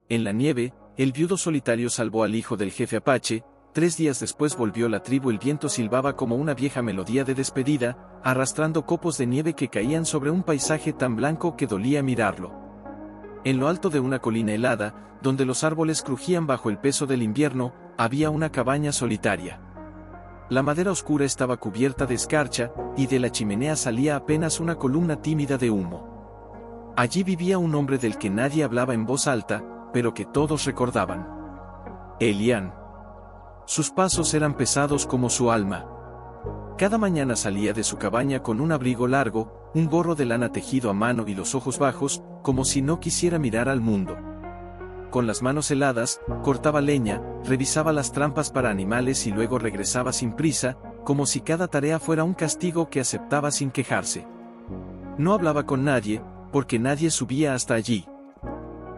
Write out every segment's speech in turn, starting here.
En la nieve, el viudo solitario salvó al hijo del jefe apache. 3 días después volvió la tribu. El viento silbaba como una vieja melodía de despedida, arrastrando copos de nieve que caían sobre un paisaje tan blanco que dolía mirarlo. En lo alto de una colina helada, donde los árboles crujían bajo el peso del invierno, había una cabaña solitaria. La madera oscura estaba cubierta de escarcha, y de la chimenea salía apenas una columna tímida de humo. Allí vivía un hombre del que nadie hablaba en voz alta, pero que todos recordaban. Elián. Sus pasos eran pesados como su alma. Cada mañana salía de su cabaña con un abrigo largo, un gorro de lana tejido a mano y los ojos bajos, como si no quisiera mirar al mundo. Con las manos heladas, cortaba leña, revisaba las trampas para animales y luego regresaba sin prisa, como si cada tarea fuera un castigo que aceptaba sin quejarse. No hablaba con nadie, porque nadie subía hasta allí.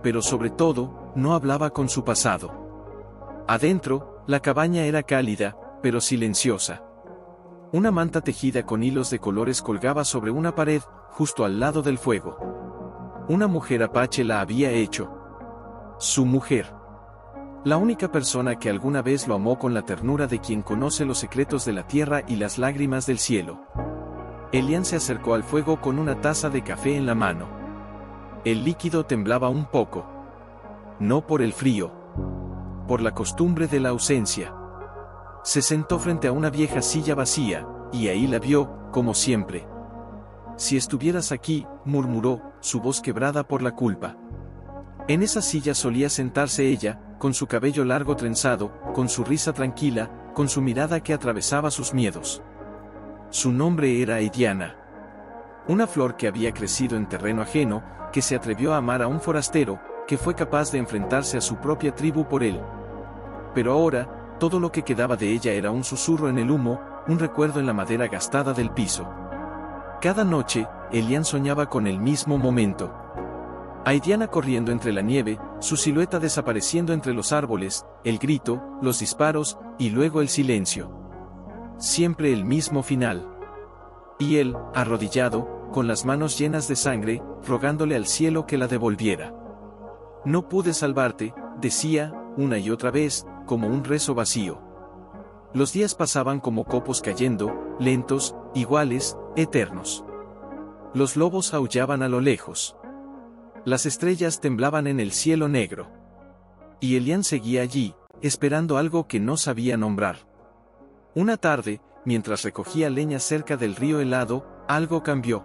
Pero sobre todo, no hablaba con su pasado. Adentro, la cabaña era cálida, pero silenciosa. Una manta tejida con hilos de colores colgaba sobre una pared, justo al lado del fuego. Una mujer apache la había hecho. Su mujer. La única persona que alguna vez lo amó con la ternura de quien conoce los secretos de la tierra y las lágrimas del cielo. Elián se acercó al fuego con una taza de café en la mano. El líquido temblaba un poco. No por el frío. Por la costumbre de la ausencia. Se sentó frente a una vieja silla vacía, y ahí la vio, como siempre. Si estuvieras aquí, murmuró, su voz quebrada por la culpa. En esa silla solía sentarse ella, con su cabello largo trenzado, con su risa tranquila, con su mirada que atravesaba sus miedos. Su nombre era Ediana. Una flor que había crecido en terreno ajeno, que se atrevió a amar a un forastero, que fue capaz de enfrentarse a su propia tribu por él. Pero ahora, todo lo que quedaba de ella era un susurro en el humo, un recuerdo en la madera gastada del piso. Cada noche, Elián soñaba con el mismo momento. A Ediana corriendo entre la nieve, su silueta desapareciendo entre los árboles, el grito, los disparos, y luego el silencio. Siempre el mismo final. Y él, arrodillado, con las manos llenas de sangre, rogándole al cielo que la devolviera. No pude salvarte, decía, una y otra vez, como un rezo vacío. Los días pasaban como copos cayendo, lentos, iguales, eternos. Los lobos aullaban a lo lejos. Las estrellas temblaban en el cielo negro. Y Elián seguía allí, esperando algo que no sabía nombrar. Una tarde, mientras recogía leña cerca del río helado, algo cambió.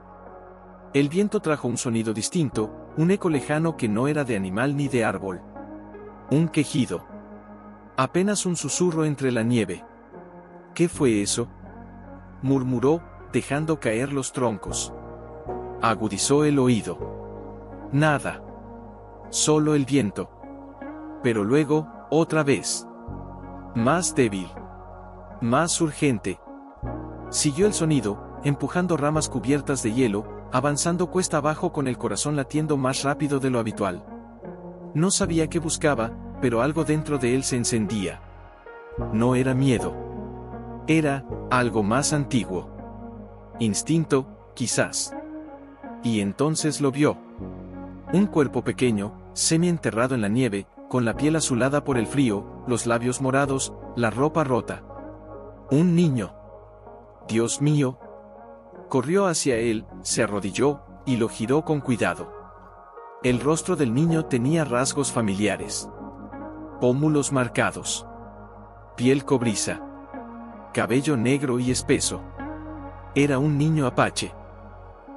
El viento trajo un sonido distinto, un eco lejano que no era de animal ni de árbol. Un quejido. Apenas un susurro entre la nieve. ¿Qué fue eso?, murmuró, dejando caer los troncos. Agudizó el oído. Nada. Solo el viento. Pero luego, otra vez. Más débil. Más urgente. Siguió el sonido, empujando ramas cubiertas de hielo, avanzando cuesta abajo con el corazón latiendo más rápido de lo habitual. No sabía qué buscaba, pero algo dentro de él se encendía. No era miedo. Era algo más antiguo. Instinto, quizás. Y entonces lo vio. Un cuerpo pequeño, semi-enterrado en la nieve, con la piel azulada por el frío, los labios morados, la ropa rota. Un niño. Dios mío. Corrió hacia él, se arrodilló, y lo giró con cuidado. El rostro del niño tenía rasgos familiares. Pómulos marcados. Piel cobriza. Cabello negro y espeso. Era un niño apache.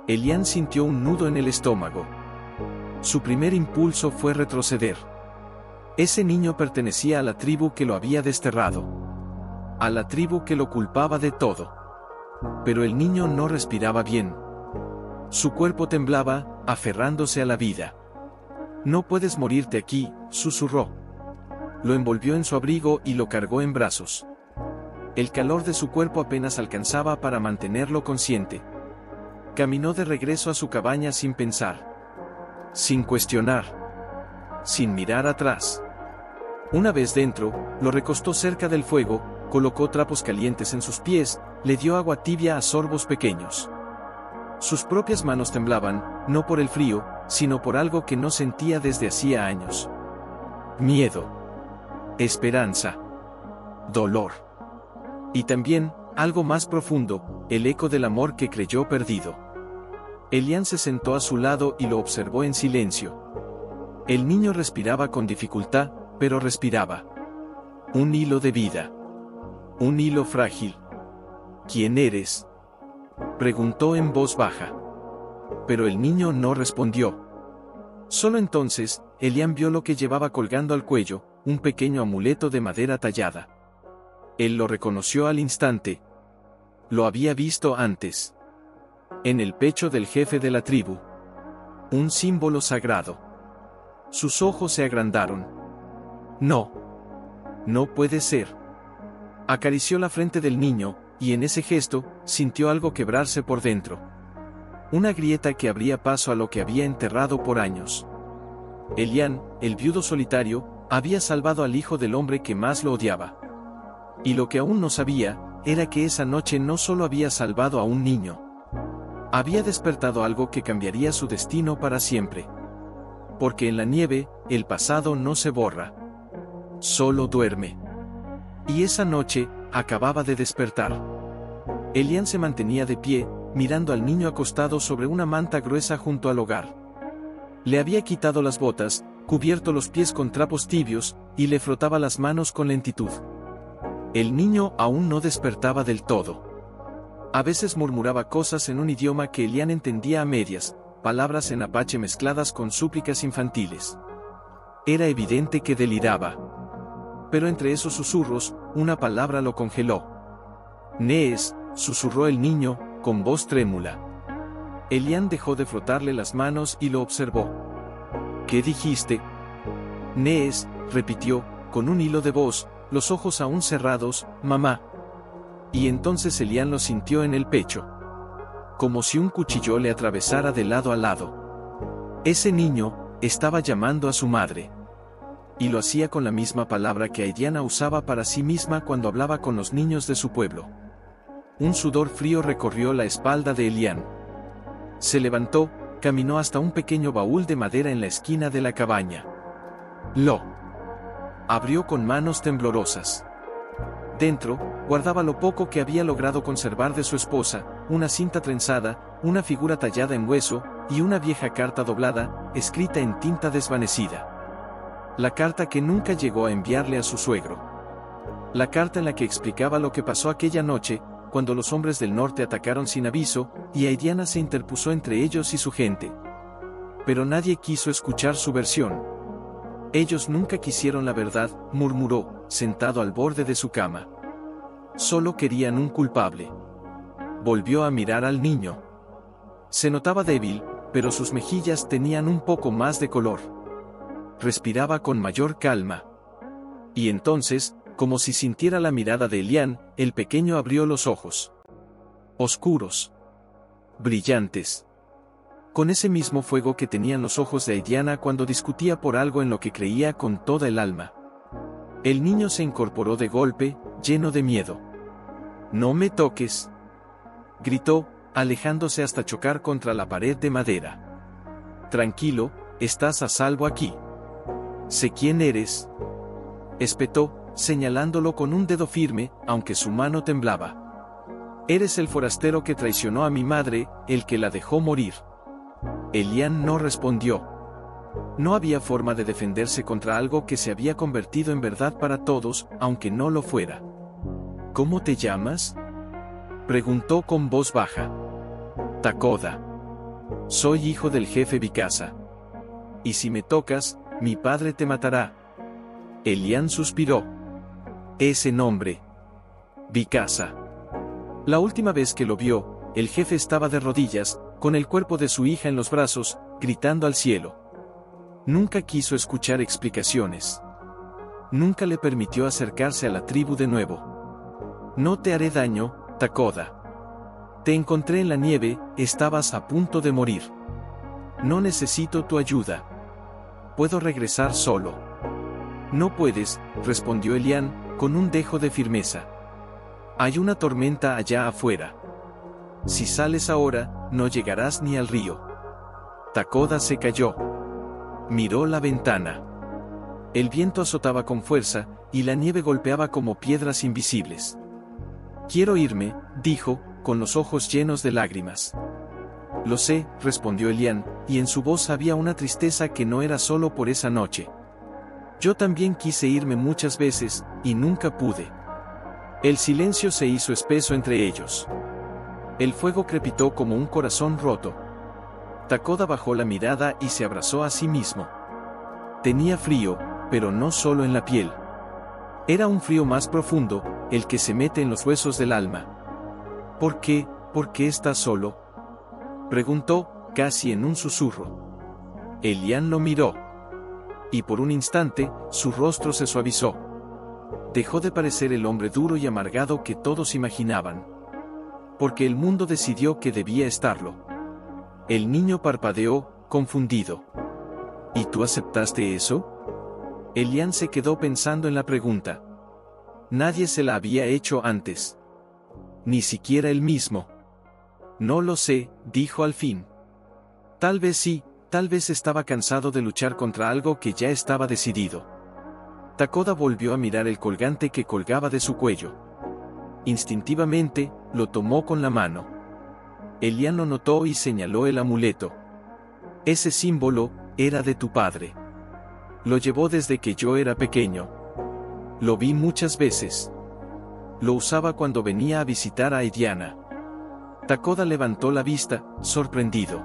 Elián sintió un nudo en el estómago. Su primer impulso fue retroceder. Ese niño pertenecía a la tribu que lo había desterrado. A la tribu que lo culpaba de todo. Pero el niño no respiraba bien. Su cuerpo temblaba, aferrándose a la vida. No puedes morirte aquí, susurró. Lo envolvió en su abrigo y lo cargó en brazos. El calor de su cuerpo apenas alcanzaba para mantenerlo consciente. Caminó de regreso a su cabaña sin pensar. Sin cuestionar. Sin mirar atrás. Una vez dentro, lo recostó cerca del fuego, colocó trapos calientes en sus pies, le dio agua tibia a sorbos pequeños. Sus propias manos temblaban, no por el frío, sino por algo que no sentía desde hacía años. miedo, esperanza, dolor. Y también, algo más profundo, el eco del amor que creyó perdido. Elian se sentó a su lado y lo observó en silencio. El niño respiraba con dificultad, pero respiraba. Un hilo de vida. Un hilo frágil. ¿Quién eres?, preguntó en voz baja. Pero el niño no respondió. Solo entonces, Elian vio lo que llevaba colgando al cuello, un pequeño amuleto de madera tallada. Él lo reconoció al instante. Lo había visto antes. En el pecho del jefe de la tribu. Un símbolo sagrado. Sus ojos se agrandaron. No. No puede ser. Acarició la frente del niño, y en ese gesto, sintió algo quebrarse por dentro. Una grieta que abría paso a lo que había enterrado por años. Elian, el viudo solitario, había salvado al hijo del hombre que más lo odiaba. Y lo que aún no sabía, era que esa noche no solo había salvado a un niño. Había despertado algo que cambiaría su destino para siempre. Porque en la nieve, el pasado no se borra. Solo duerme. Y esa noche, acababa de despertar. Elian se mantenía de pie, mirando al niño acostado sobre una manta gruesa junto al hogar. Le había quitado las botas, cubierto los pies con trapos tibios, y le frotaba las manos con lentitud. El niño aún no despertaba del todo. A veces murmuraba cosas en un idioma que Elian entendía a medias, palabras en apache mezcladas con súplicas infantiles. Era evidente que deliraba. Pero entre esos susurros, una palabra lo congeló. Nees, susurró el niño, con voz trémula. Elian dejó de frotarle las manos y lo observó. ¿Qué dijiste? Nees, repitió, con un hilo de voz, los ojos aún cerrados, mamá. Y entonces Elian lo sintió en el pecho. Como si un cuchillo le atravesara de lado a lado. Ese niño estaba llamando a su madre. Y lo hacía con la misma palabra que Aidiana usaba para sí misma cuando hablaba con los niños de su pueblo. Un sudor frío recorrió la espalda de Elian. Se levantó, caminó hasta un pequeño baúl de madera en la esquina de la cabaña. Lo abrió con manos temblorosas. Dentro, guardaba lo poco que había logrado conservar de su esposa, una cinta trenzada, una figura tallada en hueso, y una vieja carta doblada, escrita en tinta desvanecida. La carta que nunca llegó a enviarle a su suegro. La carta en la que explicaba lo que pasó aquella noche, cuando los hombres del norte atacaron sin aviso, y Aidiana se interpuso entre ellos y su gente. Pero nadie quiso escuchar su versión. Ellos nunca quisieron la verdad, murmuró, sentado al borde de su cama. Solo querían un culpable. Volvió a mirar al niño. Se notaba débil, pero sus mejillas tenían un poco más de color. Respiraba con mayor calma. Y entonces, como si sintiera la mirada de Elian, el pequeño abrió los ojos. Oscuros. Brillantes. Con ese mismo fuego que tenían los ojos de Aidiana cuando discutía por algo en lo que creía con toda el alma. El niño se incorporó de golpe, lleno de miedo. «No me toques», gritó, alejándose hasta chocar contra la pared de madera. «Tranquilo, estás a salvo aquí». «Sé quién eres», espetó, señalándolo con un dedo firme, aunque su mano temblaba. «Eres el forastero que traicionó a mi madre, el que la dejó morir». Elian no respondió. No había forma de defenderse contra algo que se había convertido en verdad para todos, aunque no lo fuera. «¿Cómo te llamas?», preguntó con voz baja. «Takoda. Soy hijo del jefe Vikasa. Y si me tocas, mi padre te matará». Elian suspiró. Ese nombre. Vikasa. La última vez que lo vio, el jefe estaba de rodillas, con el cuerpo de su hija en los brazos, gritando al cielo. Nunca quiso escuchar explicaciones. Nunca le permitió acercarse a la tribu de nuevo. «No te haré daño, Takoda. Te encontré en la nieve, estabas a punto de morir. No necesito tu ayuda. Puedo regresar solo». «No puedes», respondió Elian, con un dejo de firmeza. «Hay una tormenta allá afuera. Si sales ahora, no llegarás ni al río». Takoda se calló. Miró la ventana. El viento azotaba con fuerza, y la nieve golpeaba como piedras invisibles. «Quiero irme», dijo, con los ojos llenos de lágrimas. «Lo sé», respondió Elian, y en su voz había una tristeza que no era solo por esa noche. «Yo también quise irme muchas veces, y nunca pude». El silencio se hizo espeso entre ellos. El fuego crepitó como un corazón roto. Takoda bajó la mirada y se abrazó a sí mismo. Tenía frío, pero no solo en la piel. Era un frío más profundo, el que se mete en los huesos del alma. «¿Por qué? ¿Por qué estás solo?», preguntó, casi en un susurro. Elian lo miró. Y por un instante, su rostro se suavizó. Dejó de parecer el hombre duro y amargado que todos imaginaban. Porque el mundo decidió que debía estarlo. El niño parpadeó, confundido. ¿Y tú aceptaste eso? Elian se quedó pensando en la pregunta. Nadie se la había hecho antes. Ni siquiera él mismo. «No lo sé», dijo al fin. Tal vez sí, tal vez estaba cansado de luchar contra algo que ya estaba decidido. Takoda volvió a mirar el colgante que colgaba de su cuello. Instintivamente, lo tomó con la mano. Elian lo notó y señaló el amuleto. «Ese símbolo era de tu padre. Lo llevó desde que yo era pequeño. Lo vi muchas veces. Lo usaba cuando venía a visitar a Ediana». Takoda levantó la vista, sorprendido.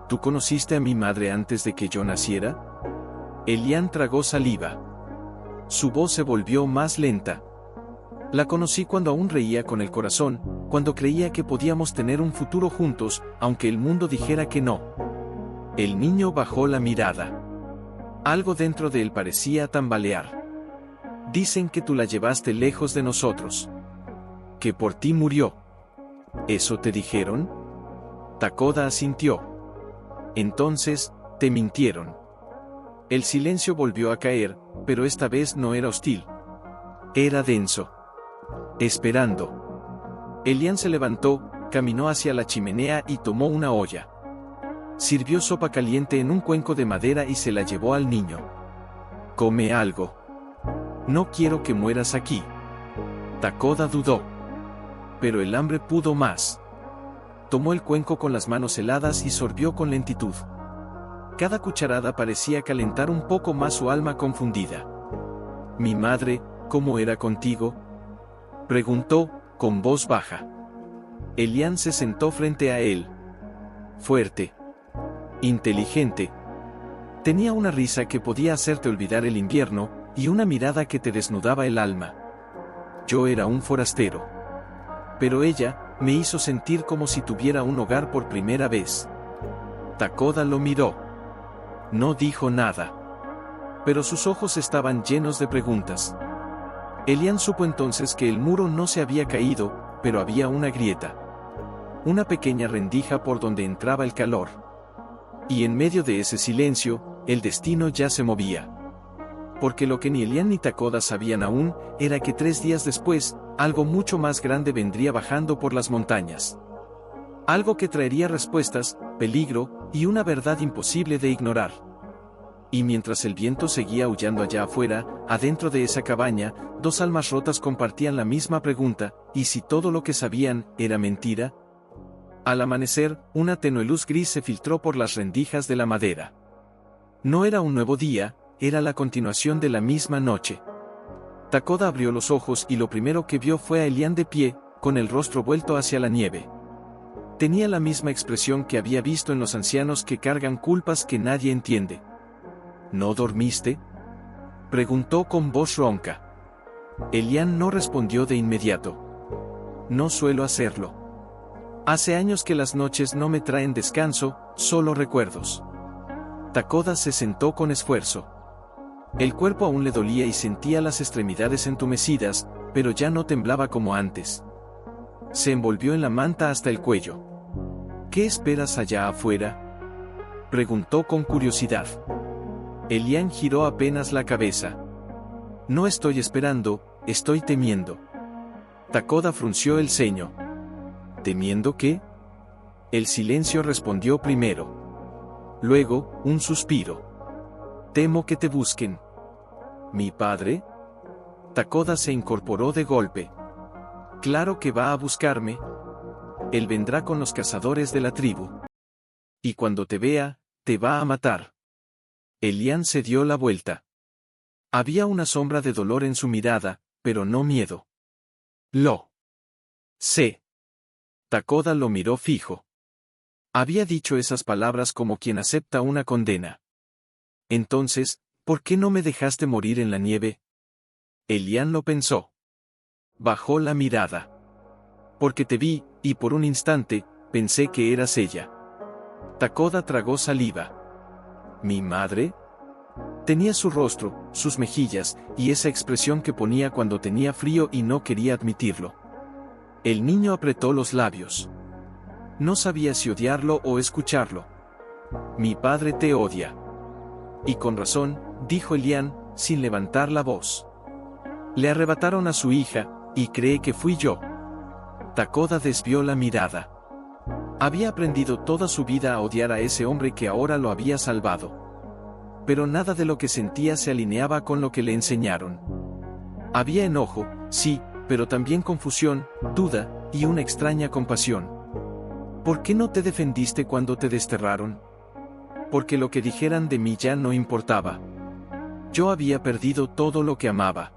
«¿Tú conociste a mi madre antes de que yo naciera?». Elian tragó saliva. Su voz se volvió más lenta. «La conocí cuando aún reía con el corazón, cuando creía que podíamos tener un futuro juntos, aunque el mundo dijera que no». El niño bajó la mirada. Algo dentro de él parecía tambalear. «Dicen que tú la llevaste lejos de nosotros. Que por ti murió». «¿Eso te dijeron?». Takoda asintió. «Entonces, te mintieron». El silencio volvió a caer, pero esta vez no era hostil. Era denso. Esperando. Elian se levantó, caminó hacia la chimenea y tomó una olla. Sirvió sopa caliente en un cuenco de madera y se la llevó al niño. «Come algo. No quiero que mueras aquí». Takoda dudó. Pero el hambre pudo más. Tomó el cuenco con las manos heladas y sorbió con lentitud. Cada cucharada parecía calentar un poco más su alma confundida. «¿Mi madre, cómo era contigo?», preguntó, con voz baja. Elian se sentó frente a él. Fuerte. Inteligente. Tenía una risa que podía hacerte olvidar el invierno, y una mirada que te desnudaba el alma. Yo era un forastero. Pero ella me hizo sentir como si tuviera un hogar por primera vez». Takoda lo miró. No dijo nada. Pero sus ojos estaban llenos de preguntas. Elian supo entonces que el muro no se había caído, pero había una grieta. Una pequeña rendija por donde entraba el calor. Y en medio de ese silencio, el destino ya se movía. Porque lo que ni Elian ni Takoda sabían aún, era que 3 días después, algo mucho más grande vendría bajando por las montañas. Algo que traería respuestas, peligro, y una verdad imposible de ignorar. Y mientras el viento seguía aullando allá afuera, adentro de esa cabaña, 2 almas rotas compartían la misma pregunta: ¿y si todo lo que sabían era mentira? Al amanecer, una tenue luz gris se filtró por las rendijas de la madera. No era un nuevo día, era la continuación de la misma noche. Takoda abrió los ojos y lo primero que vio fue a Elian de pie, con el rostro vuelto hacia la nieve. Tenía la misma expresión que había visto en los ancianos que cargan culpas que nadie entiende. ¿No dormiste?, preguntó con voz ronca. Elian no respondió de inmediato. No suelo hacerlo. Hace años que las noches no me traen descanso, solo recuerdos. Takoda se sentó con esfuerzo. El cuerpo aún le dolía y sentía las extremidades entumecidas, pero ya no temblaba como antes. Se envolvió en la manta hasta el cuello. ¿Qué esperas allá afuera?, preguntó con curiosidad. Elian giró apenas la cabeza. No estoy esperando, estoy temiendo. Takoda frunció el ceño. ¿Temiendo qué? El silencio respondió primero. Luego, un suspiro. Temo que te busquen. ¿Mi padre? Takoda se incorporó de golpe. Claro que va a buscarme. Él vendrá con los cazadores de la tribu. Y cuando te vea, te va a matar. Elian se dio la vuelta. Había una sombra de dolor en su mirada, pero no miedo. Lo sé. Takoda lo miró fijo. Había dicho esas palabras como quien acepta una condena. Entonces, ¿por qué no me dejaste morir en la nieve? Elian lo pensó. Bajó la mirada. Porque te vi, y por un instante, pensé que eras ella. Takoda tragó saliva. ¿Mi madre? Tenía su rostro, sus mejillas, y esa expresión que ponía cuando tenía frío y no quería admitirlo. El niño apretó los labios. No sabía si odiarlo o escucharlo. Mi padre te odia. Y con razón, dijo Elian, sin levantar la voz. Le arrebataron a su hija, y cree que fui yo. Takoda desvió la mirada. Había aprendido toda su vida a odiar a ese hombre que ahora lo había salvado. Pero nada de lo que sentía se alineaba con lo que le enseñaron. Había enojo, sí, pero también confusión, duda, y una extraña compasión. ¿Por qué no te defendiste cuando te desterraron? Porque lo que dijeran de mí ya no importaba. Yo había perdido todo lo que amaba.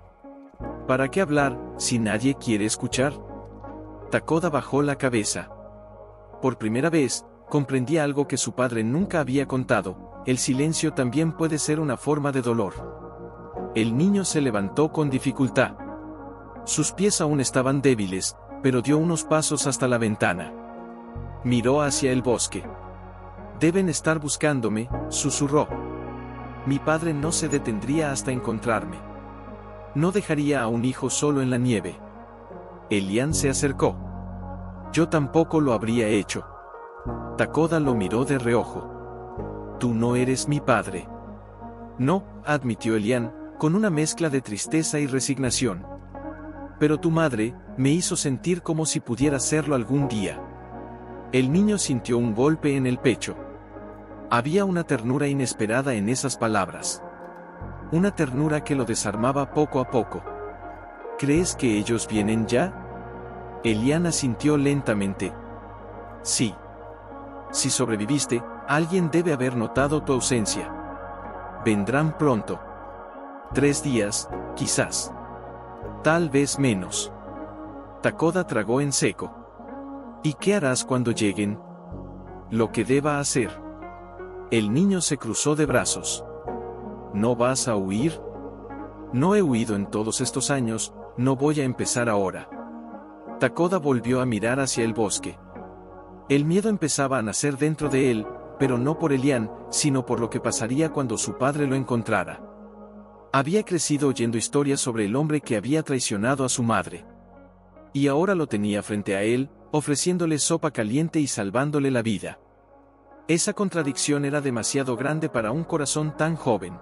¿Para qué hablar, si nadie quiere escuchar? Takoda bajó la cabeza. Por primera vez, comprendía algo que su padre nunca había contado: el silencio también puede ser una forma de dolor. El niño se levantó con dificultad. Sus pies aún estaban débiles, pero dio unos pasos hasta la ventana. Miró hacia el bosque. Deben estar buscándome, susurró. Mi padre no se detendría hasta encontrarme. No dejaría a un hijo solo en la nieve. Elian se acercó. Yo tampoco lo habría hecho. Takoda lo miró de reojo. Tú no eres mi padre. No, admitió Elian, con una mezcla de tristeza y resignación. Pero tu madre me hizo sentir como si pudiera serlo algún día. El niño sintió un golpe en el pecho. Había una ternura inesperada en esas palabras. Una ternura que lo desarmaba poco a poco. ¿Crees que ellos vienen ya? Elian asintió lentamente. Sí. Si sobreviviste, alguien debe haber notado tu ausencia. Vendrán pronto. 3 días, quizás. Tal vez menos. Takoda tragó en seco. ¿Y qué harás cuando lleguen? Lo que deba hacer. El niño se cruzó de brazos. ¿No vas a huir? No he huido en todos estos años, no voy a empezar ahora. Takoda volvió a mirar hacia el bosque. El miedo empezaba a nacer dentro de él, pero no por Elian, sino por lo que pasaría cuando su padre lo encontrara. Había crecido oyendo historias sobre el hombre que había traicionado a su madre. Y ahora lo tenía frente a él, ofreciéndole sopa caliente y salvándole la vida. Esa contradicción era demasiado grande para un corazón tan joven.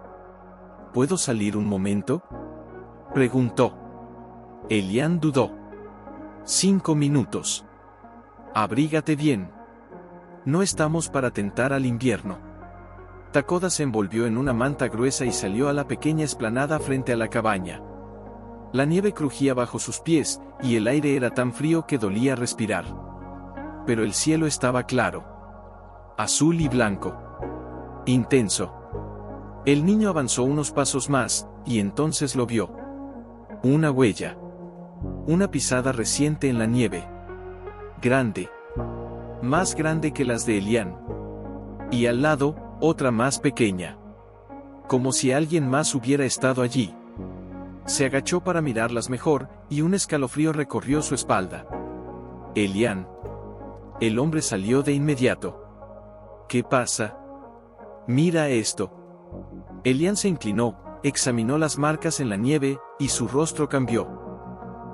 ¿Puedo salir un momento?, preguntó. Elian dudó. 5 minutos. Abrígate bien. No estamos para tentar al invierno. Takoda se envolvió en una manta gruesa y salió a la pequeña explanada frente a la cabaña. La nieve crujía bajo sus pies, y el aire era tan frío que dolía respirar. Pero el cielo estaba claro. Azul y blanco. Intenso. El niño avanzó unos pasos más, y entonces lo vio. Una huella. Una pisada reciente en la nieve. Grande. Más grande que las de Elian. Y al lado, otra más pequeña. Como si alguien más hubiera estado allí. Se agachó para mirarlas mejor, y un escalofrío recorrió su espalda. Elian. El hombre salió de inmediato. ¿Qué pasa? Mira esto. Elian se inclinó, examinó las marcas en la nieve, y su rostro cambió.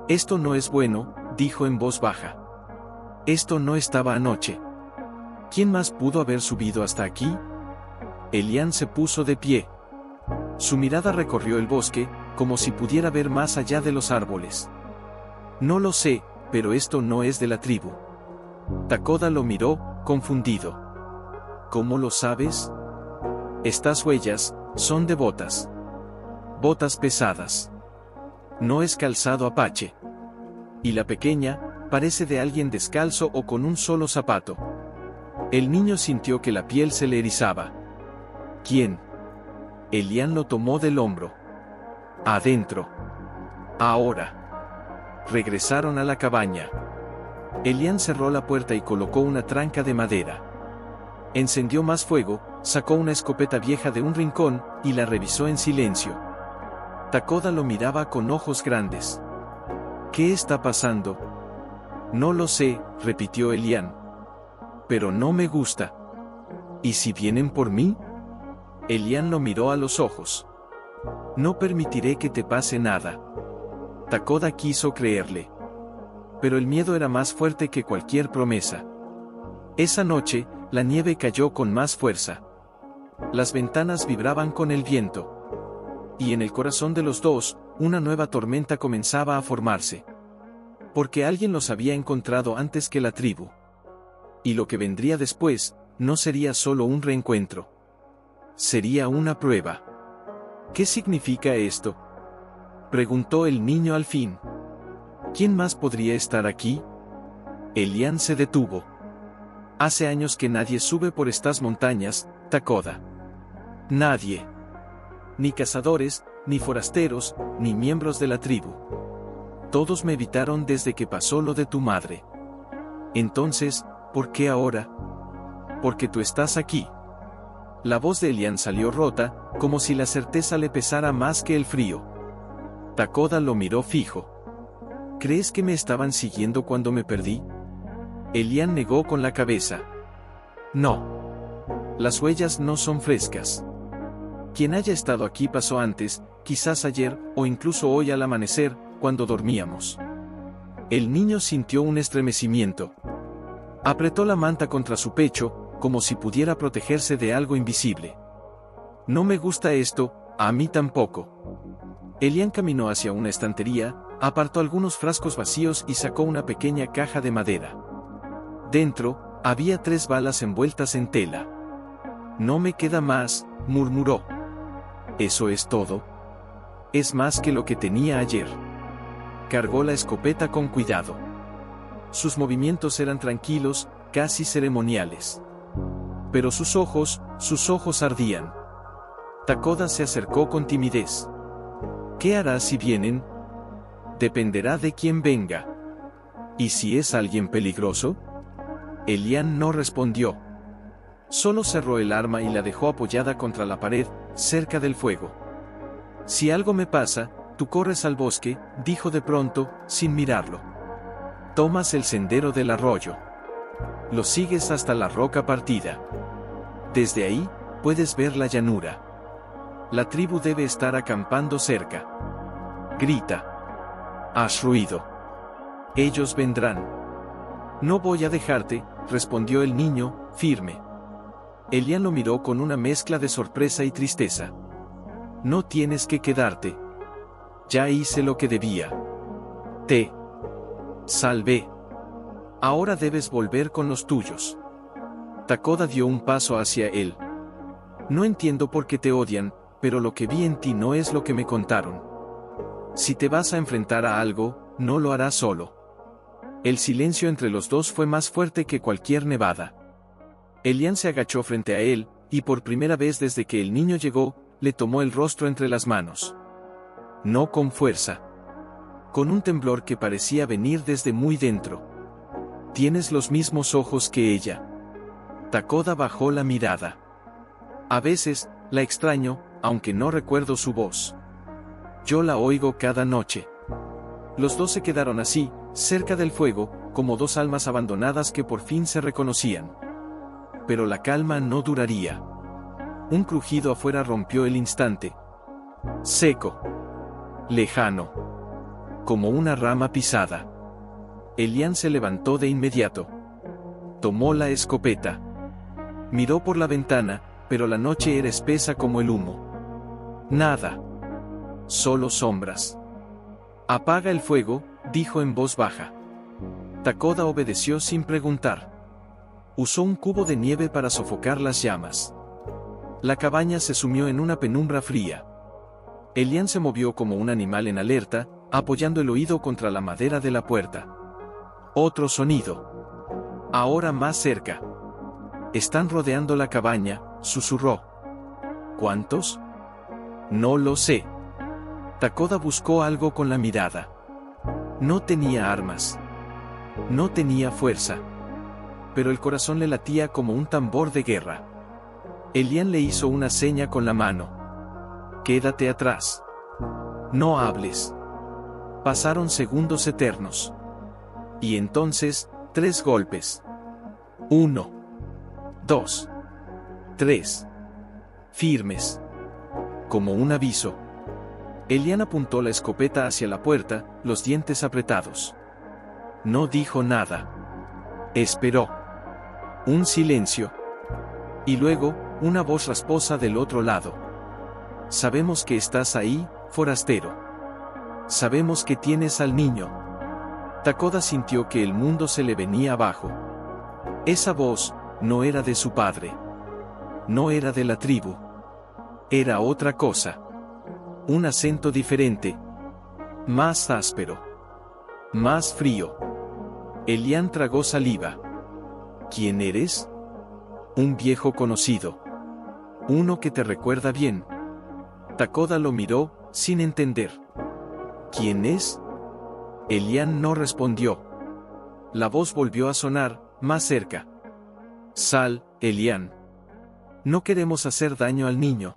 Esto no es bueno, dijo en voz baja. Esto no estaba anoche. ¿Quién más pudo haber subido hasta aquí? Elian se puso de pie. Su mirada recorrió el bosque, como si pudiera ver más allá de los árboles. No lo sé, pero esto no es de la tribu. Takoda lo miró, confundido. ¿Cómo lo sabes? Estas huellas son devotas. botas pesadas. No es calzado apache. Y la pequeña, parece de alguien descalzo o con un solo zapato. El niño sintió que la piel se le erizaba. ¿Quién? Elian lo tomó del hombro. Adentro. Ahora. Regresaron a la cabaña. Elian cerró la puerta y colocó una tranca de madera. Encendió más fuego, sacó una escopeta vieja de un rincón, y la revisó en silencio. Takoda lo miraba con ojos grandes. ¿Qué está pasando? No lo sé, repitió Elian. Pero no me gusta. ¿Y si vienen por mí? Elian lo miró a los ojos. No permitiré que te pase nada. Takoda quiso creerle. Pero el miedo era más fuerte que cualquier promesa. Esa noche, la nieve cayó con más fuerza. Las ventanas vibraban con el viento. Y en el corazón de los dos, una nueva tormenta comenzaba a formarse. Porque alguien los había encontrado antes que la tribu. Y lo que vendría después, no sería solo un reencuentro. Sería una prueba. ¿Qué significa esto? Preguntó el niño al fin. ¿Quién más podría estar aquí? Elian se detuvo. Hace años que nadie sube por estas montañas, Takoda. Nadie. Ni cazadores, ni forasteros, ni miembros de la tribu. Todos me evitaron desde que pasó lo de tu madre. Entonces, ¿por qué ahora? Porque tú estás aquí. La voz de Elian salió rota, como si la certeza le pesara más que el frío. Takoda lo miró fijo. ¿Crees que me estaban siguiendo cuando me perdí? Elian negó con la cabeza. No. Las huellas no son frescas. Quien haya estado aquí pasó antes, quizás ayer, o incluso hoy al amanecer, cuando dormíamos. El niño sintió un estremecimiento. Apretó la manta contra su pecho, como si pudiera protegerse de algo invisible. No me gusta esto, a mí tampoco. Elian caminó hacia una estantería, apartó algunos frascos vacíos y sacó una pequeña caja de madera. Dentro, había 3 balas envueltas en tela. No me queda más, murmuró. ¿Eso es todo? Es más que lo que tenía ayer. Cargó la escopeta con cuidado. Sus movimientos eran tranquilos, casi ceremoniales. Pero sus ojos ardían. Takoda se acercó con timidez. ¿Qué harás si vienen? Dependerá de quién venga. ¿Y si es alguien peligroso? Elian no respondió. Solo cerró el arma y la dejó apoyada contra la pared, cerca del fuego. Si algo me pasa, tú corres al bosque, dijo de pronto, sin mirarlo. Tomas el sendero del arroyo. Lo sigues hasta la roca partida. Desde ahí, puedes ver la llanura. La tribu debe estar acampando cerca. Grita. Haz ruido. Ellos vendrán. No voy a dejarte, respondió el niño, firme. Elian lo miró con una mezcla de sorpresa y tristeza. No tienes que quedarte. Ya hice lo que debía. Te salvé. Ahora debes volver con los tuyos. Takoda dio un paso hacia él. No entiendo por qué te odian, pero lo que vi en ti no es lo que me contaron. Si te vas a enfrentar a algo, no lo harás solo. El silencio entre los dos fue más fuerte que cualquier nevada. Elian se agachó frente a él, y por primera vez desde que el niño llegó, le tomó el rostro entre las manos. No con fuerza. Con un temblor que parecía venir desde muy dentro. Tienes los mismos ojos que ella. Takoda bajó la mirada. A veces, la extraño, aunque no recuerdo su voz. Yo la oigo cada noche. Los dos se quedaron así, cerca del fuego, como 2 almas abandonadas que por fin se reconocían. Pero la calma no duraría. Un crujido afuera rompió el instante. Seco. Lejano. Como una rama pisada. Elian se levantó de inmediato. Tomó la escopeta. Miró por la ventana, pero la noche era espesa como el humo. Nada. Solo sombras. Apaga el fuego, dijo en voz baja. Takoda obedeció sin preguntar. Usó un cubo de nieve para sofocar las llamas. La cabaña se sumió en una penumbra fría. Elian se movió como un animal en alerta, apoyando el oído contra la madera de la puerta. Otro sonido. Ahora más cerca. Están rodeando la cabaña, susurró. ¿Cuántos? No lo sé. Takoda buscó algo con la mirada. No tenía armas. No tenía fuerza. Pero el corazón le latía como un tambor de guerra. Elian le hizo una seña con la mano. Quédate atrás. No hables. Pasaron segundos eternos. Y entonces, 3 golpes. 1, 2, 3. Firmes. Como un aviso. Elian apuntó la escopeta hacia la puerta, los dientes apretados. No dijo nada. Esperó. Un silencio. Y luego, una voz rasposa del otro lado. Sabemos que estás ahí, forastero. Sabemos que tienes al niño. Takoda sintió que el mundo se le venía abajo. Esa voz no era de su padre. No era de la tribu. Era otra cosa. Un acento diferente. Más áspero. Más frío. Elian tragó saliva. ¿Quién eres? Un viejo conocido. Uno que te recuerda bien. Takoda lo miró, sin entender. ¿Quién es? Elian no respondió. La voz volvió a sonar, más cerca. Sal, Elian. No queremos hacer daño al niño.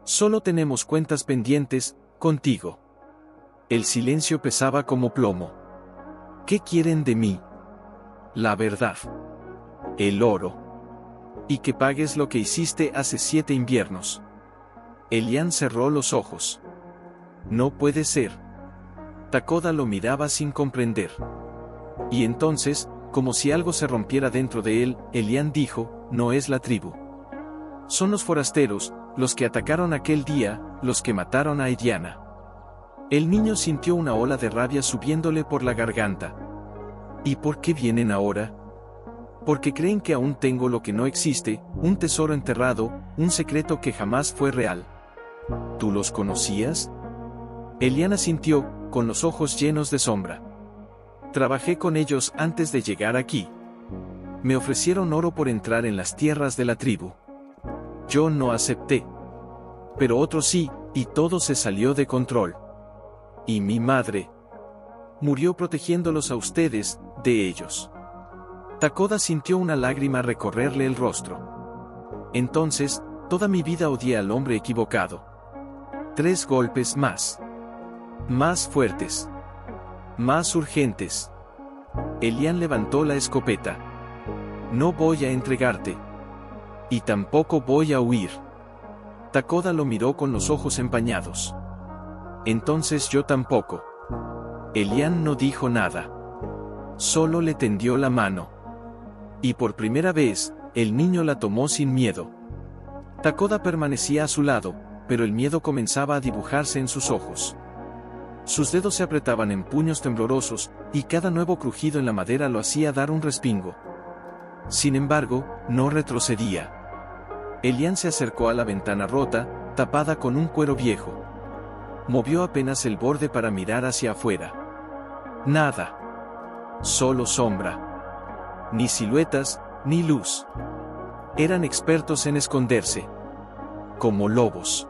Solo tenemos cuentas pendientes, contigo. El silencio pesaba como plomo. ¿Qué quieren de mí? La verdad. El oro. Y que pagues lo que hiciste hace 7 inviernos. Elian cerró los ojos. No puede ser. Takoda lo miraba sin comprender. Y entonces, como si algo se rompiera dentro de él, Elian dijo, no es la tribu. Son los forasteros, los que atacaron aquel día, los que mataron a Eliana. El niño sintió una ola de rabia subiéndole por la garganta. ¿Y por qué vienen ahora? Porque creen que aún tengo lo que no existe, un tesoro enterrado, un secreto que jamás fue real. ¿Tú los conocías? Eliana sintió, con los ojos llenos de sombra. Trabajé con ellos antes de llegar aquí. Me ofrecieron oro por entrar en las tierras de la tribu. Yo no acepté. Pero otros sí, y todo se salió de control. Y mi madre murió protegiéndolos a ustedes, de ellos. Takoda sintió una lágrima recorrerle el rostro. Entonces, toda mi vida odié al hombre equivocado. 3 golpes más. Más fuertes. Más urgentes. Elian levantó la escopeta. No voy a entregarte. Y tampoco voy a huir. Takoda lo miró con los ojos empañados. Entonces yo tampoco. Elian no dijo nada. Solo le tendió la mano. Y por primera vez, el niño la tomó sin miedo. Takoda permanecía a su lado, pero el miedo comenzaba a dibujarse en sus ojos. Sus dedos se apretaban en puños temblorosos, y cada nuevo crujido en la madera lo hacía dar un respingo. Sin embargo, no retrocedía. Elian se acercó a la ventana rota, tapada con un cuero viejo. Movió apenas el borde para mirar hacia afuera. Nada. Solo sombra. Ni siluetas, ni luz. Eran expertos en esconderse. Como lobos.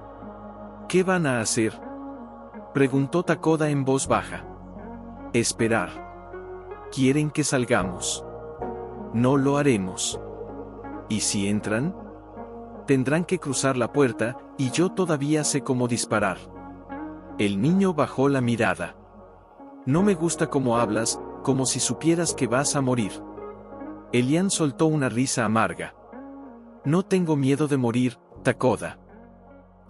¿Qué van a hacer? Preguntó Takoda en voz baja. Esperar. ¿Quieren que salgamos? No lo haremos. ¿Y si entran? Tendrán que cruzar la puerta, y yo todavía sé cómo disparar. El niño bajó la mirada. No me gusta cómo hablas, como si supieras que vas a morir. Elian soltó una risa amarga. No tengo miedo de morir, Takoda.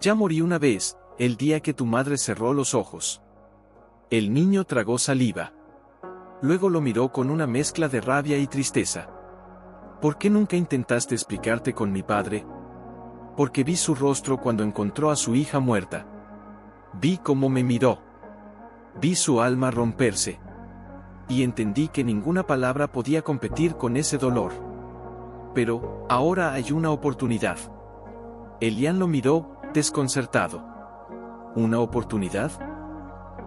Ya morí una vez, el día que tu madre cerró los ojos. El niño tragó saliva. Luego lo miró con una mezcla de rabia y tristeza. ¿Por qué nunca intentaste explicarte con mi padre? Porque vi su rostro cuando encontró a su hija muerta. Vi cómo me miró. Vi su alma romperse. Y entendí que ninguna palabra podía competir con ese dolor. Pero, ahora hay una oportunidad. Elian lo miró, desconcertado. ¿Una oportunidad?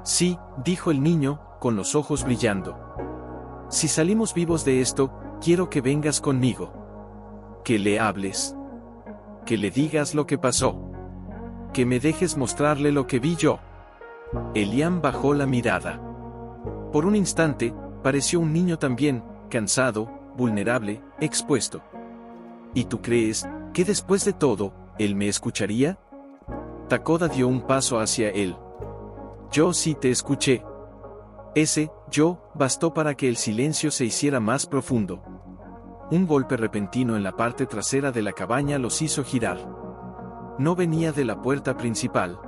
Sí, dijo el niño, con los ojos brillando. Si salimos vivos de esto, quiero que vengas conmigo. Que le hables. Que le digas lo que pasó. Que me dejes mostrarle lo que vi yo. Elian bajó la mirada. Por un instante, pareció un niño también, cansado, vulnerable, expuesto. ¿Y tú crees que después de todo, él me escucharía? Takoda dio un paso hacia él. Yo sí te escuché. Ese yo bastó para que el silencio se hiciera más profundo. Un golpe repentino en la parte trasera de la cabaña los hizo girar. No venía de la puerta principal.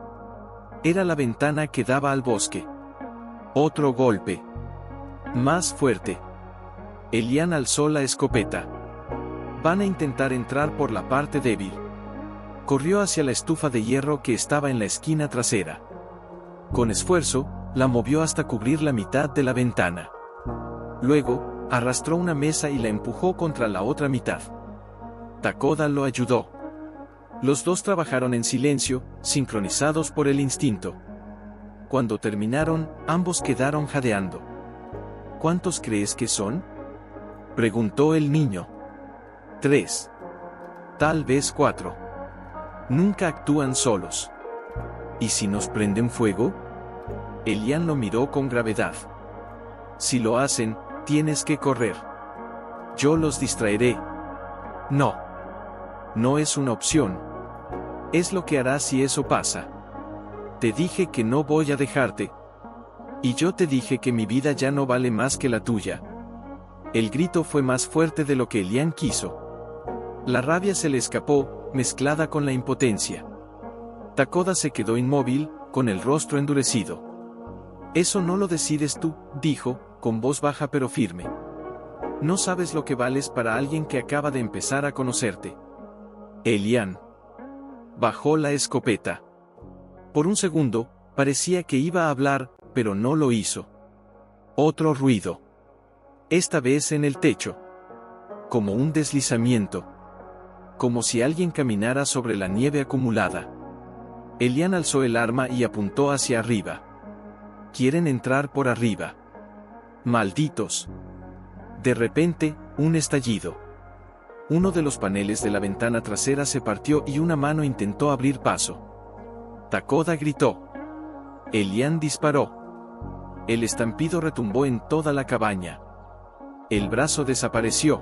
Era la ventana que daba al bosque. Otro golpe. Más fuerte. Elian alzó la escopeta. Van a intentar entrar por la parte débil. Corrió hacia la estufa de hierro que estaba en la esquina trasera. Con esfuerzo, la movió hasta cubrir la mitad de la ventana. Luego, arrastró una mesa y la empujó contra la otra mitad. Takoda lo ayudó. Los dos trabajaron en silencio, sincronizados por el instinto. Cuando terminaron, ambos quedaron jadeando. ¿Cuántos crees que son? Preguntó el niño. 3. Tal vez 4. Nunca actúan solos. ¿Y si nos prenden fuego? Elian lo miró con gravedad. Si lo hacen, tienes que correr. Yo los distraeré. No. No es una opción. Es lo que harás si eso pasa. Te dije que no voy a dejarte. Y yo te dije que mi vida ya no vale más que la tuya. El grito fue más fuerte de lo que Elian quiso. La rabia se le escapó, mezclada con la impotencia. Takoda se quedó inmóvil, con el rostro endurecido. Eso no lo decides tú, dijo, con voz baja pero firme. No sabes lo que vales para alguien que acaba de empezar a conocerte. Elian bajó la escopeta. Por un segundo, parecía que iba a hablar, pero no lo hizo. Otro ruido. Esta vez en el techo. Como un deslizamiento. Como si alguien caminara sobre la nieve acumulada. Elian alzó el arma y apuntó hacia arriba. Quieren entrar por arriba. Malditos. De repente, un estallido. Uno de los paneles de la ventana trasera se partió y una mano intentó abrir paso. Takoda gritó. Elian disparó. El estampido retumbó en toda la cabaña. El brazo desapareció.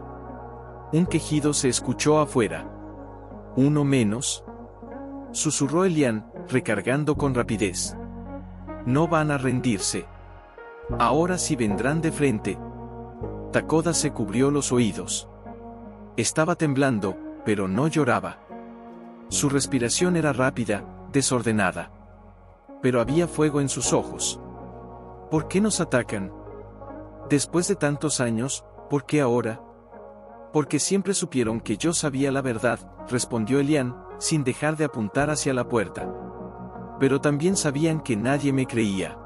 Un quejido se escuchó afuera. Uno menos. Susurró Elian, recargando con rapidez. No van a rendirse. Ahora sí vendrán de frente. Takoda se cubrió los oídos. Estaba temblando, pero no lloraba. Su respiración era rápida, desordenada. Pero había fuego en sus ojos. ¿Por qué nos atacan? Después de tantos años, ¿por qué ahora? Porque siempre supieron que yo sabía la verdad, respondió Elian, sin dejar de apuntar hacia la puerta. Pero también sabían que nadie me creía.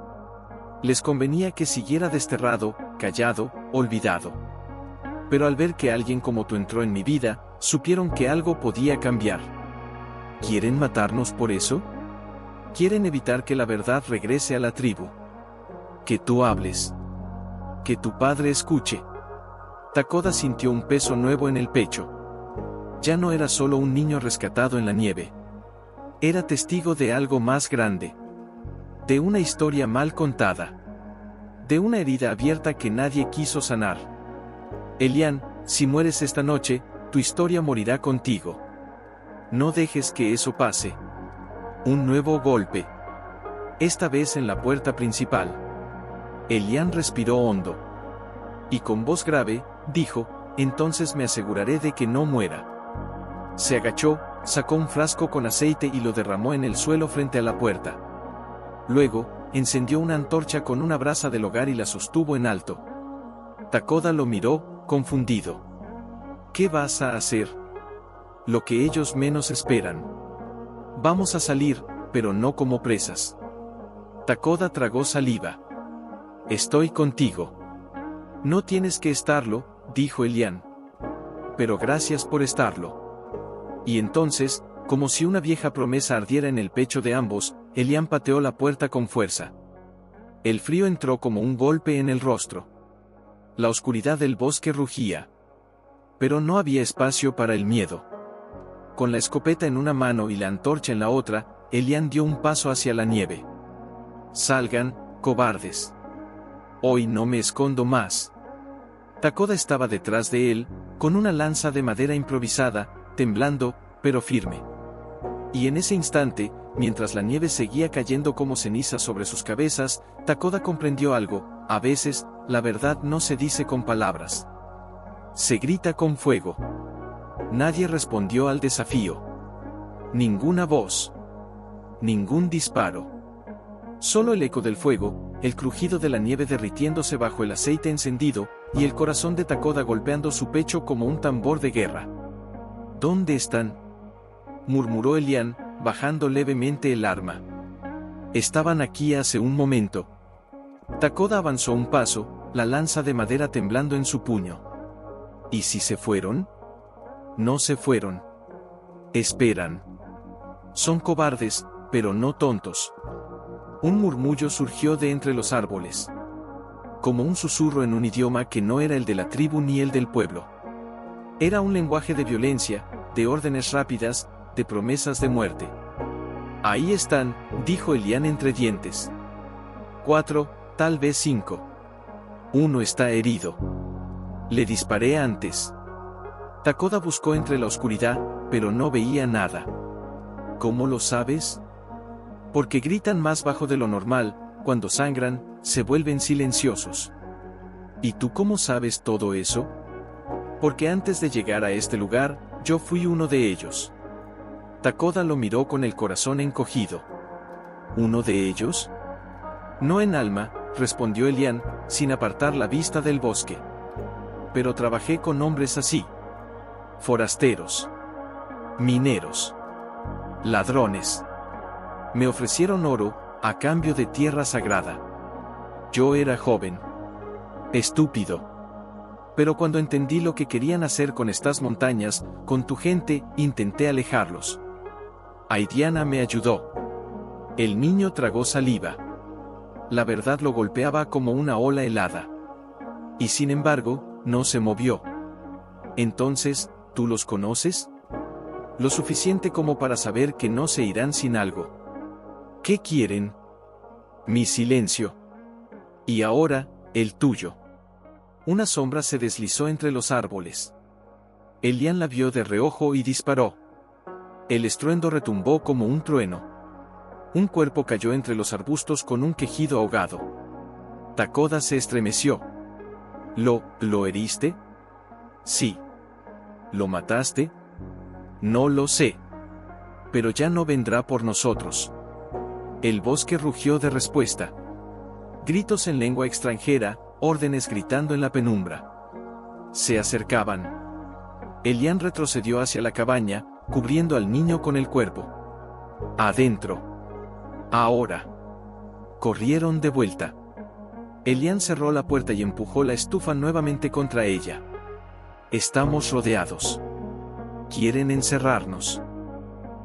Les convenía que siguiera desterrado, callado, olvidado. Pero al ver que alguien como tú entró en mi vida, supieron que algo podía cambiar. ¿Quieren matarnos por eso? Quieren evitar que la verdad regrese a la tribu. Que tú hables. Que tu padre escuche. Takoda sintió un peso nuevo en el pecho. Ya no era solo un niño rescatado en la nieve. Era testigo de algo más grande. De una historia mal contada. De una herida abierta que nadie quiso sanar. Elian, si mueres esta noche, tu historia morirá contigo. No dejes que eso pase. Un nuevo golpe. Esta vez en la puerta principal. Elian respiró hondo. Y con voz grave, dijo, entonces me aseguraré de que no muera. Se agachó, sacó un frasco con aceite y lo derramó en el suelo frente a la puerta. Luego, encendió una antorcha con una brasa del hogar y la sostuvo en alto. Takoda lo miró, confundido. ¿Qué vas a hacer? Lo que ellos menos esperan. Vamos a salir, pero no como presas. Takoda tragó saliva. Estoy contigo. No tienes que estarlo, dijo Elian. Pero gracias por estarlo. Y entonces, como si una vieja promesa ardiera en el pecho de ambos, Elian pateó la puerta con fuerza. El frío entró como un golpe en el rostro. La oscuridad del bosque rugía. Pero no había espacio para el miedo. Con la escopeta en una mano y la antorcha en la otra, Elian dio un paso hacia la nieve. «Salgan, cobardes. Hoy no me escondo más». Takoda estaba detrás de él, con una lanza de madera improvisada, temblando, pero firme. Y en ese instante, mientras la nieve seguía cayendo como ceniza sobre sus cabezas, Takoda comprendió algo: a veces, la verdad no se dice con palabras. Se grita con fuego. Nadie respondió al desafío. Ninguna voz. Ningún disparo. Solo el eco del fuego, el crujido de la nieve derritiéndose bajo el aceite encendido, y el corazón de Takoda golpeando su pecho como un tambor de guerra. «¿Dónde están?», murmuró Elian, bajando levemente el arma. «Estaban aquí hace un momento». Takoda avanzó un paso, la lanza de madera temblando en su puño. «¿Y si se fueron?». «No se fueron. Esperan. Son cobardes, pero no tontos». Un murmullo surgió de entre los árboles. Como un susurro en un idioma que no era el de la tribu ni el del pueblo. Era un lenguaje de violencia, de órdenes rápidas, de promesas de muerte. «Ahí están», dijo Elian entre dientes. 4, tal vez 5. Uno está herido. Le disparé antes. Takoda buscó entre la oscuridad, pero no veía nada. «¿Cómo lo sabes?». «Porque gritan más bajo de lo normal, cuando sangran, se vuelven silenciosos». «¿Y tú cómo sabes todo eso?». «Porque antes de llegar a este lugar, yo fui uno de ellos». Takoda lo miró con el corazón encogido. «¿Uno de ellos?». «No en alma», respondió Elian, sin apartar la vista del bosque. «Pero trabajé con hombres así. Forasteros. Mineros. Ladrones. Me ofrecieron oro, a cambio de tierra sagrada. Yo era joven. Estúpido. Pero cuando entendí lo que querían hacer con estas montañas, con tu gente, intenté alejarlos. Aidiana me ayudó». El niño tragó saliva. La verdad lo golpeaba como una ola helada. Y sin embargo, no se movió. «Entonces, ¿tú los conoces?». «Lo suficiente como para saber que no se irán sin algo». «¿Qué quieren?». «Mi silencio». «Y ahora, el tuyo». Una sombra se deslizó entre los árboles. Elian la vio de reojo y disparó. El estruendo retumbó como un trueno. Un cuerpo cayó entre los arbustos con un quejido ahogado. Takoda se estremeció. ¿Lo heriste?». «Sí». «¿Lo mataste?». «No lo sé. Pero ya no vendrá por nosotros». El bosque rugió de respuesta. Gritos en lengua extranjera, órdenes gritando en la penumbra. Se acercaban. Elian retrocedió hacia la cabaña, cubriendo al niño con el cuerpo. «Adentro. Ahora». Corrieron de vuelta. Elian cerró la puerta y empujó la estufa nuevamente contra ella. «Estamos rodeados. Quieren encerrarnos.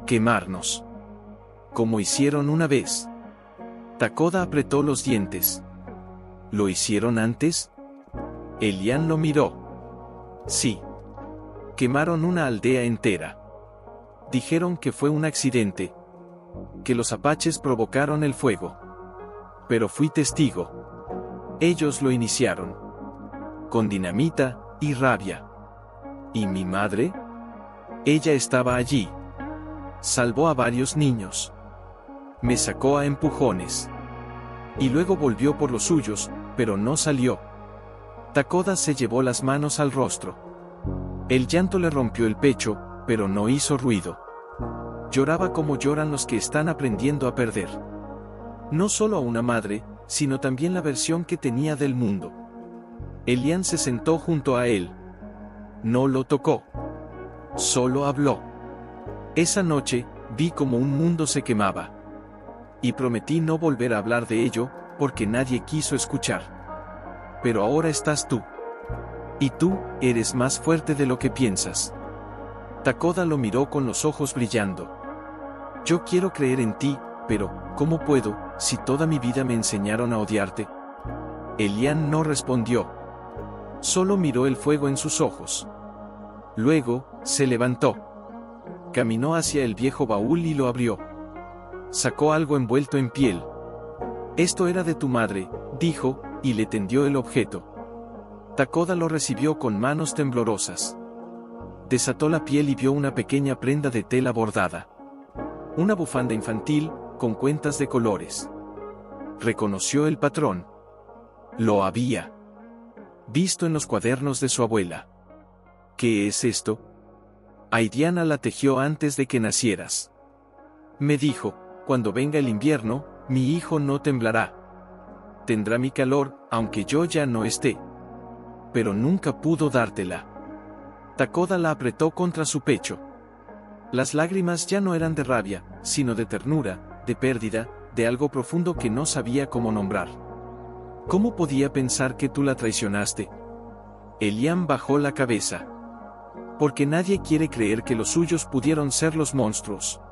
Quemarnos. Como hicieron una vez». Takoda apretó los dientes. «¿Lo hicieron antes?». Elian lo miró. «Sí. Quemaron una aldea entera. Dijeron que fue un accidente. Que los apaches provocaron el fuego. Pero fui testigo. Ellos lo iniciaron. Con dinamita y rabia. ¿Y mi madre?». «Ella estaba allí. Salvó a varios niños. Me sacó a empujones. Y luego volvió por los suyos, pero no salió». Takoda se llevó las manos al rostro. El llanto le rompió el pecho, pero no hizo ruido. Lloraba como lloran los que están aprendiendo a perder. No solo a una madre, sino también la versión que tenía del mundo. Elian se sentó junto a él. No lo tocó. Solo habló. «Esa noche, vi como un mundo se quemaba. Y prometí no volver a hablar de ello, porque nadie quiso escuchar. Pero ahora estás tú. Y tú, eres más fuerte de lo que piensas». Takoda lo miró con los ojos brillando. «Yo quiero creer en ti, Pero, ¿cómo puedo, si toda mi vida me enseñaron a odiarte? Elian no respondió. Solo miró el fuego en sus ojos. Luego, se levantó. Caminó hacia el viejo baúl y lo abrió. Sacó algo envuelto en piel. Esto era de tu madre, dijo, y le tendió el objeto. Takoda lo recibió con manos temblorosas. Desató la piel y vio una pequeña prenda de tela bordada. Una bufanda infantil, con cuentas de colores. Reconoció el patrón. Lo había visto en los cuadernos de su abuela. ¿Qué es esto? Aidiana la tejió antes de que nacieras. Me dijo, cuando venga el invierno, mi hijo no temblará. Tendrá mi calor, aunque yo ya no esté. Pero nunca pudo dártela. Takoda la apretó contra su pecho. Las lágrimas ya no eran de rabia, sino de ternura, de pérdida, de algo profundo que no sabía cómo nombrar. ¿Cómo podía pensar que tú la traicionaste? Elian bajó la cabeza. Porque nadie quiere creer que los suyos pudieron ser los monstruos.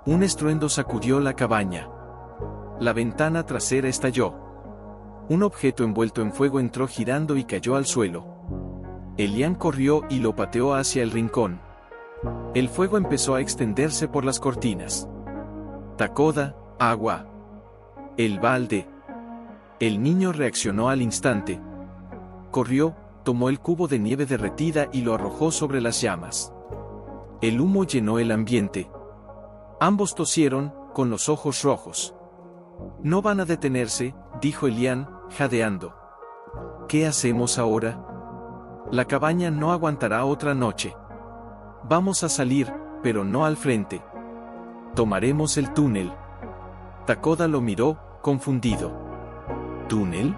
Un estruendo sacudió la cabaña. La ventana trasera estalló. Un objeto envuelto en fuego entró girando y cayó al suelo. Elian corrió y lo pateó hacia el rincón. El fuego empezó a extenderse por las cortinas. Takoda, agua. El balde. El niño reaccionó al instante. Corrió, tomó el cubo de nieve derretida y lo arrojó sobre las llamas. El humo llenó el ambiente. Ambos tosieron, con los ojos rojos. No van a detenerse, dijo Elian, jadeando. ¿Qué hacemos ahora? La cabaña no aguantará otra noche. Vamos a salir, pero no al frente. Tomaremos el túnel. Takoda lo miró, confundido. ¿Túnel?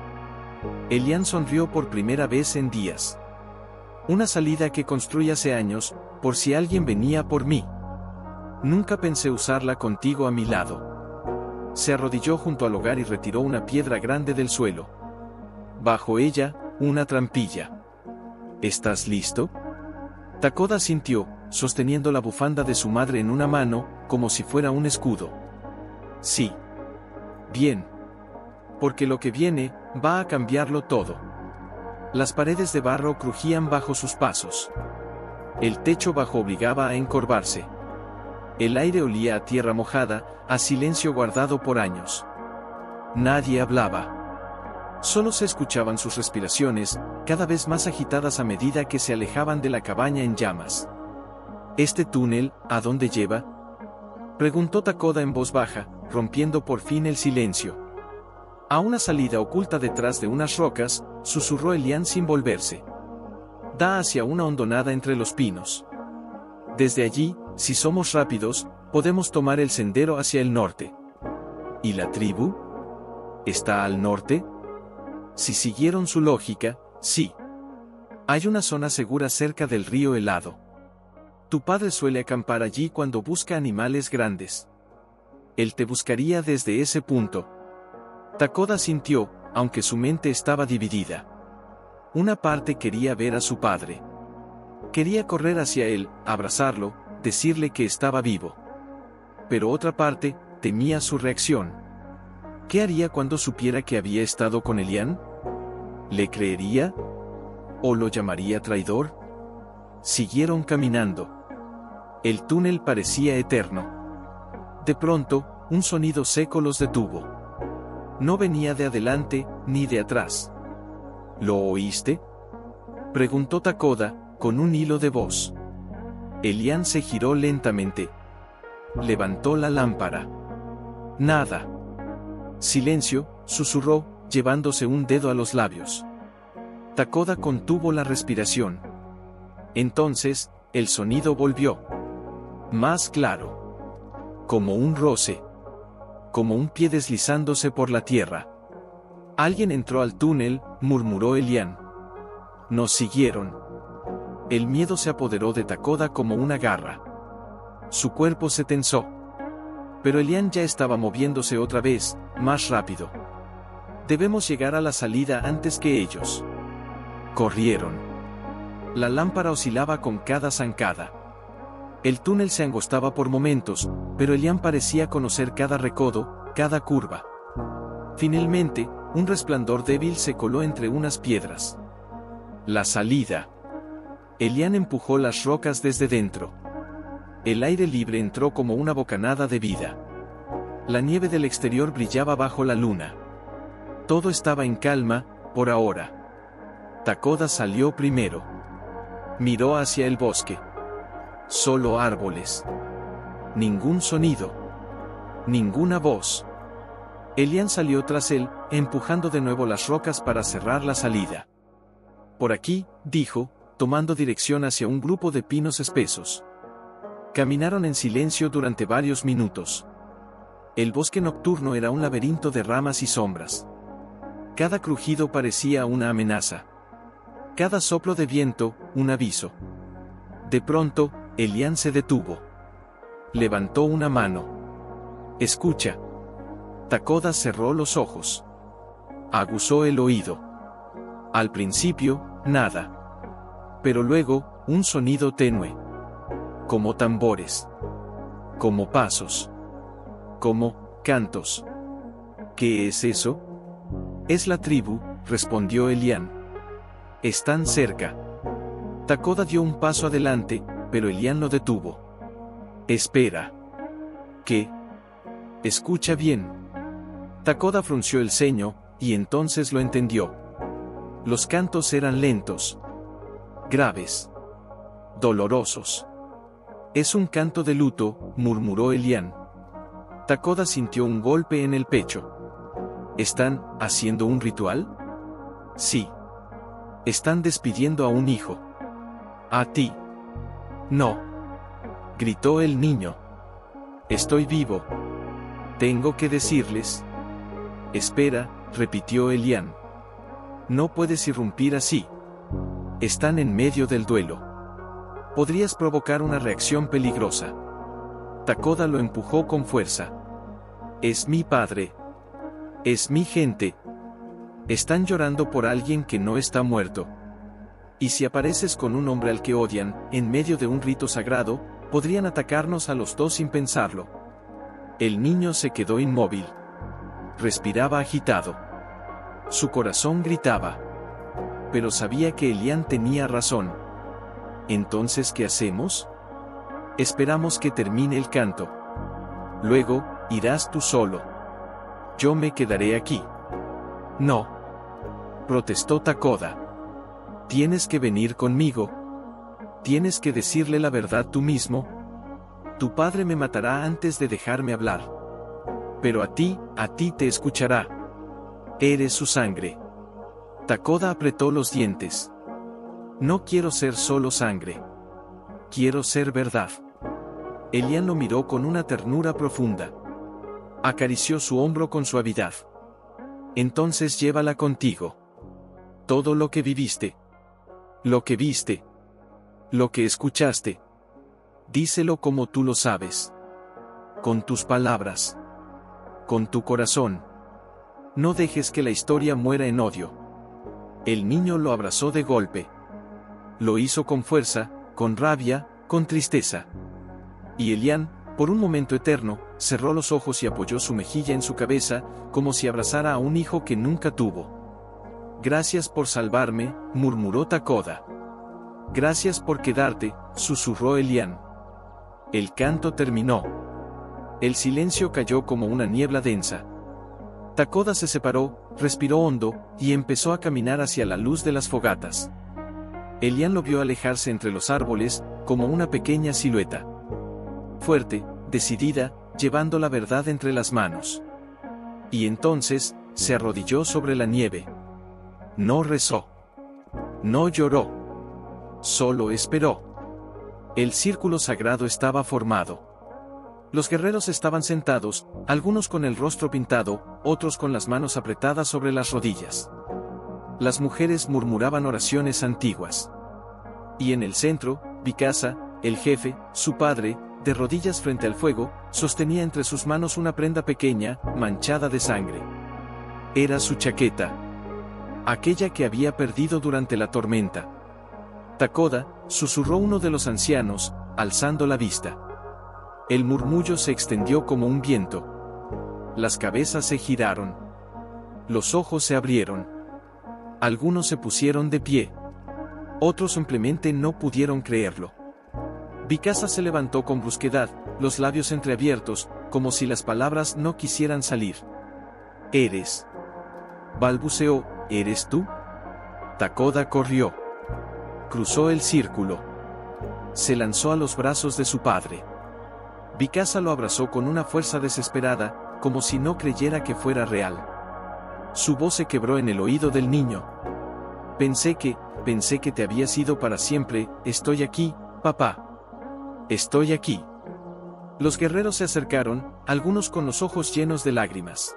Elian sonrió por primera vez en días. Una salida que construí hace años, por si alguien venía por mí. Nunca pensé usarla contigo a mi lado. Se arrodilló junto al hogar y retiró una piedra grande del suelo. Bajo ella, una trampilla. ¿Estás listo? Takoda sintió, sosteniendo la bufanda de su madre en una mano, como si fuera un escudo. Sí. Bien. Porque lo que viene, va a cambiarlo todo. Las paredes de barro crujían bajo sus pasos. El techo bajo obligaba a encorvarse. El aire olía a tierra mojada, a silencio guardado por años. Nadie hablaba. Solo se escuchaban sus respiraciones, cada vez más agitadas a medida que se alejaban de la cabaña en llamas. ¿Este túnel, a dónde lleva? Preguntó Takoda en voz baja, rompiendo por fin el silencio. A una salida oculta detrás de unas rocas, susurró Elian sin volverse. Da hacia una hondonada entre los pinos. Desde allí, si somos rápidos, podemos tomar el sendero hacia el norte. ¿Y la tribu? ¿Está al norte? Si siguieron su lógica, sí. Hay una zona segura cerca del río helado. Tu padre suele acampar allí cuando busca animales grandes. Él te buscaría desde ese punto. Takoda sintió, aunque su mente estaba dividida. Una parte quería ver a su padre. Quería correr hacia él, abrazarlo, decirle que estaba vivo. Pero otra parte, temía su reacción. ¿Qué haría cuando supiera que había estado con Elian? ¿Le creería? ¿O lo llamaría traidor? Siguieron caminando. El túnel parecía eterno. De pronto, un sonido seco los detuvo. No venía de adelante, ni de atrás. ¿Lo oíste? Preguntó Takoda, con un hilo de voz. Elian se giró lentamente. Levantó la lámpara. Nada. Silencio, susurró, llevándose un dedo a los labios. Takoda contuvo la respiración. Entonces, el sonido volvió. Más claro. Como un roce. Como un pie deslizándose por la tierra. Alguien entró al túnel, murmuró Elian. Nos siguieron. El miedo se apoderó de Takoda como una garra. Su cuerpo se tensó. Pero Elian ya estaba moviéndose otra vez, más rápido. Debemos llegar a la salida antes que ellos. Corrieron. La lámpara oscilaba con cada zancada. El túnel se angostaba por momentos, pero Elian parecía conocer cada recodo, cada curva. Finalmente, un resplandor débil se coló entre unas piedras. La salida. Elian empujó las rocas desde dentro. El aire libre entró como una bocanada de vida. La nieve del exterior brillaba bajo la luna. Todo estaba en calma, por ahora. Takoda salió primero. Miró hacia el bosque. Solo árboles. Ningún sonido. Ninguna voz. Elian salió tras él, empujando de nuevo las rocas para cerrar la salida. Por aquí, dijo, tomando dirección hacia un grupo de pinos espesos. Caminaron en silencio durante varios minutos. El bosque nocturno era un laberinto de ramas y sombras. Cada crujido parecía una amenaza. Cada soplo de viento, un aviso. De pronto, Elian se detuvo. Levantó una mano. Escucha. Takoda cerró los ojos. Aguzó el oído. Al principio, nada. Pero luego, un sonido tenue. Como tambores. Como pasos. Como cantos. ¿Qué es eso? Es la tribu, respondió Elian. Están cerca. Takoda dio un paso adelante, pero Elian lo detuvo. Espera. ¿Qué? Escucha bien. Takoda frunció el ceño, y entonces lo entendió. Los cantos eran lentos. Graves. Dolorosos. Es un canto de luto, murmuró Elian. Takoda sintió un golpe en el pecho. ¿Están haciendo un ritual? Sí. Están despidiendo a un hijo. ¿A ti? No. Gritó el niño. Estoy vivo. Tengo que decirles. Espera, repitió Elian. No puedes irrumpir así. Están en medio del duelo. Podrías provocar una reacción peligrosa. Takoda lo empujó con fuerza. Es mi padre. Es mi gente. Están llorando por alguien que no está muerto. Y si apareces con un hombre al que odian, en medio de un rito sagrado, podrían atacarnos a los dos sin pensarlo. El niño se quedó inmóvil. Respiraba agitado. Su corazón gritaba. Pero sabía que Elian tenía razón. ¿Entonces qué hacemos? Esperamos que termine el canto. Luego, irás tú solo. Yo me quedaré aquí. No. Protestó Takoda. Tienes que venir conmigo. Tienes que decirle la verdad tú mismo. Tu padre me matará antes de dejarme hablar. Pero a ti te escuchará. Eres su sangre. Takoda apretó los dientes. No quiero ser solo sangre. Quiero ser verdad. Elian lo miró con una ternura profunda. Acarició su hombro con suavidad. Entonces llévala contigo. Todo lo que viviste. Lo que viste. Lo que escuchaste. Díselo como tú lo sabes. Con tus palabras. Con tu corazón. No dejes que la historia muera en odio. El niño lo abrazó de golpe. Lo hizo con fuerza, con rabia, con tristeza. Y Elian, por un momento eterno, cerró los ojos y apoyó su mejilla en su cabeza, como si abrazara a un hijo que nunca tuvo. Gracias por salvarme, murmuró Takoda. Gracias por quedarte, susurró Elian. El canto terminó. El silencio cayó como una niebla densa. Takoda se separó, respiró hondo, y empezó a caminar hacia la luz de las fogatas. Elian lo vio alejarse entre los árboles, como una pequeña silueta. Fuerte, decidida, llevando la verdad entre las manos. Y entonces, se arrodilló sobre la nieve. No rezó. No lloró. Solo esperó. El círculo sagrado estaba formado. Los guerreros estaban sentados, algunos con el rostro pintado, otros con las manos apretadas sobre las rodillas. Las mujeres murmuraban oraciones antiguas. Y en el centro, Mikasa, el jefe, su padre, de rodillas frente al fuego, sostenía entre sus manos una prenda pequeña, manchada de sangre. Era su chaqueta. Aquella que había perdido durante la tormenta. Takoda, susurró uno de los ancianos, alzando la vista. El murmullo se extendió como un viento. Las cabezas se giraron. Los ojos se abrieron. Algunos se pusieron de pie. Otros simplemente no pudieron creerlo. Vikasa se levantó con brusquedad, los labios entreabiertos, como si las palabras no quisieran salir. «¿Eres?» balbuceó. «¿Eres tú?» Takoda corrió. Cruzó el círculo. Se lanzó a los brazos de su padre. Vikasa lo abrazó con una fuerza desesperada, como si no creyera que fuera real. Su voz se quebró en el oído del niño. Pensé que te habías ido para siempre. Estoy aquí, papá. Estoy aquí». Los guerreros se acercaron, algunos con los ojos llenos de lágrimas.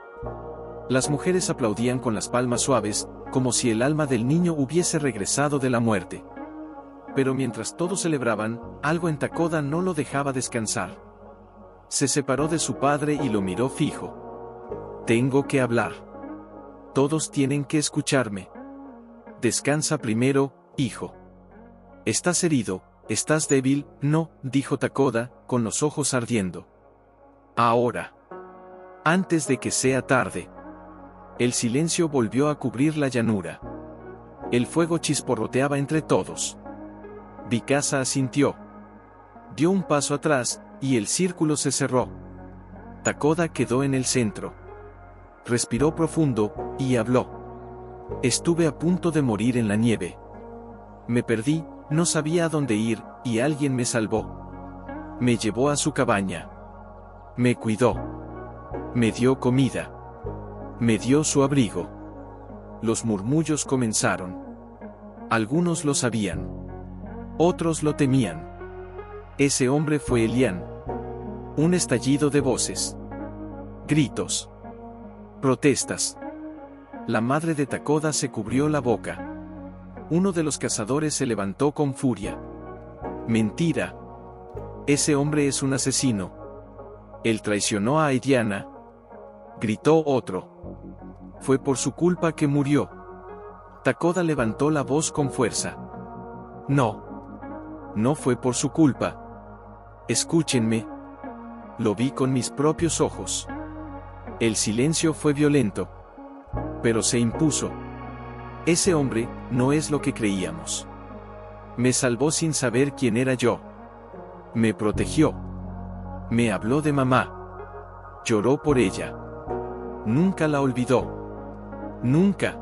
Las mujeres aplaudían con las palmas suaves, como si el alma del niño hubiese regresado de la muerte. Pero mientras todos celebraban, algo en Takoda no lo dejaba descansar. Se separó de su padre y lo miró fijo. «Tengo que hablar. Todos tienen que escucharme. Descansa primero, hijo. ¿Estás herido? ¿Estás débil?» «No», dijo Takoda, con los ojos ardiendo. «Ahora. Antes de que sea tarde». El silencio volvió a cubrir la llanura. El fuego chisporroteaba entre todos. Vikasa asintió. Dio un paso atrás, y el círculo se cerró. Takoda quedó en el centro. Respiró profundo, y habló. «Estuve a punto de morir en la nieve. Me perdí, no sabía a dónde ir, y alguien me salvó. Me llevó a su cabaña. Me cuidó. Me dio comida. Me dio su abrigo». Los murmullos comenzaron. Algunos lo sabían. Otros lo temían. Ese hombre fue Elian. Un estallido de voces. Gritos. Protestas. La madre de Takoda se cubrió la boca. Uno de los cazadores se levantó con furia. «Mentira. Ese hombre es un asesino. Él traicionó a Eliana», gritó otro. «Fue por su culpa que murió». Takoda levantó la voz con fuerza. «No. No fue por su culpa. Escúchenme. Lo vi con mis propios ojos». El silencio fue violento. Pero se impuso. «Ese hombre no es lo que creíamos. Me salvó sin saber quién era yo. Me protegió. Me habló de mamá. Lloró por ella. Nunca la olvidó. Nunca».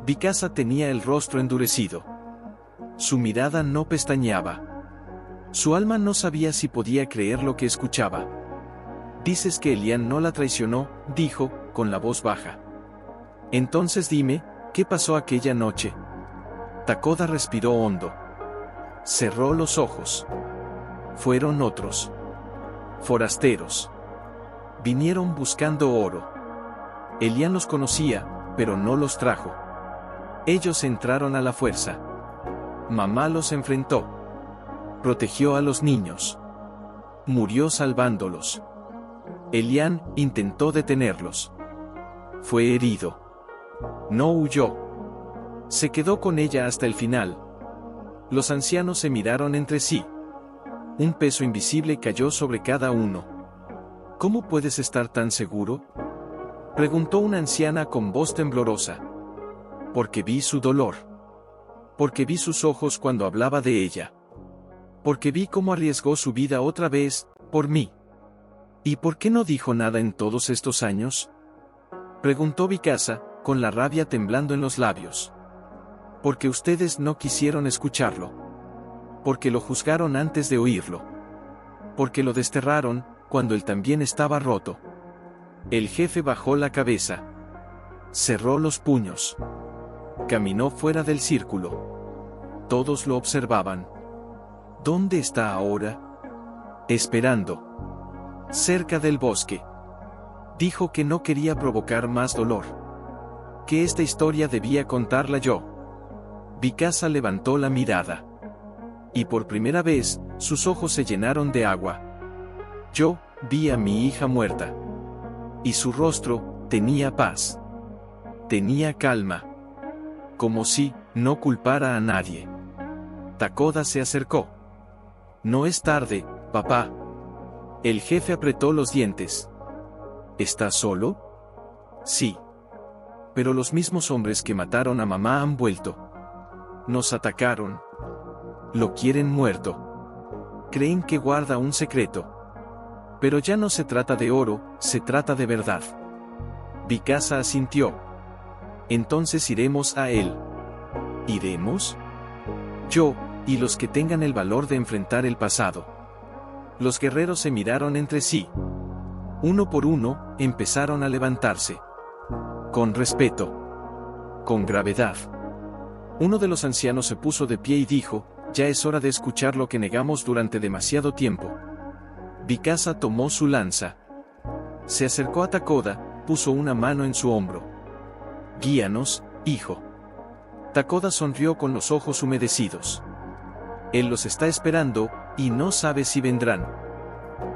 Vikasa tenía el rostro endurecido. Su mirada no pestañeaba. Su alma no sabía si podía creer lo que escuchaba. «Dices que Elian no la traicionó», dijo, con la voz baja. «Entonces dime, ¿qué pasó aquella noche?» Takoda respiró hondo. Cerró los ojos. Fueron otros. Forasteros. Vinieron buscando oro. Elian los conocía, pero no los trajo. Ellos entraron a la fuerza. Mamá los enfrentó. Protegió a los niños. Murió salvándolos. Elian intentó detenerlos. Fue herido. No huyó. Se quedó con ella hasta el final. Los ancianos se miraron entre sí. Un peso invisible cayó sobre cada uno. «¿Cómo puedes estar tan seguro?», preguntó una anciana con voz temblorosa. «Porque vi su dolor. Porque vi sus ojos cuando hablaba de ella. Porque vi cómo arriesgó su vida otra vez, por mí». «¿Y por qué no dijo nada en todos estos años?», preguntó Vikasa, con la rabia temblando en los labios. «Porque ustedes no quisieron escucharlo. Porque lo juzgaron antes de oírlo. Porque lo desterraron, cuando él también estaba roto». El jefe bajó la cabeza. Cerró los puños. Caminó fuera del círculo. Todos lo observaban. ¿Dónde está ahora? Esperando. Cerca del bosque. Dijo que no quería provocar más dolor. Que esta historia debía contarla yo. Vikasa levantó la mirada. Y por primera vez, sus ojos se llenaron de agua. Yo vi a mi hija muerta. Y su rostro tenía paz. Tenía calma. Como si no culpara a nadie. Takoda se acercó. No es tarde, papá. El jefe apretó los dientes. ¿Estás solo? Sí. Pero los mismos hombres que mataron a mamá han vuelto. Nos atacaron. Lo quieren muerto. Creen que guarda un secreto. Pero ya no se trata de oro, se trata de verdad. Vikasa asintió. Entonces iremos a él. ¿Iremos? Yo, y los que tengan el valor de enfrentar el pasado. Los guerreros se miraron entre sí. Uno por uno, empezaron a levantarse. Con respeto. Con gravedad. Uno de los ancianos se puso de pie y dijo, ya es hora de escuchar lo que negamos durante demasiado tiempo. Vikasa tomó su lanza. Se acercó a Takoda, puso una mano en su hombro. Guíanos, hijo. Takoda sonrió con los ojos humedecidos. Él los está esperando, y no sabe si vendrán.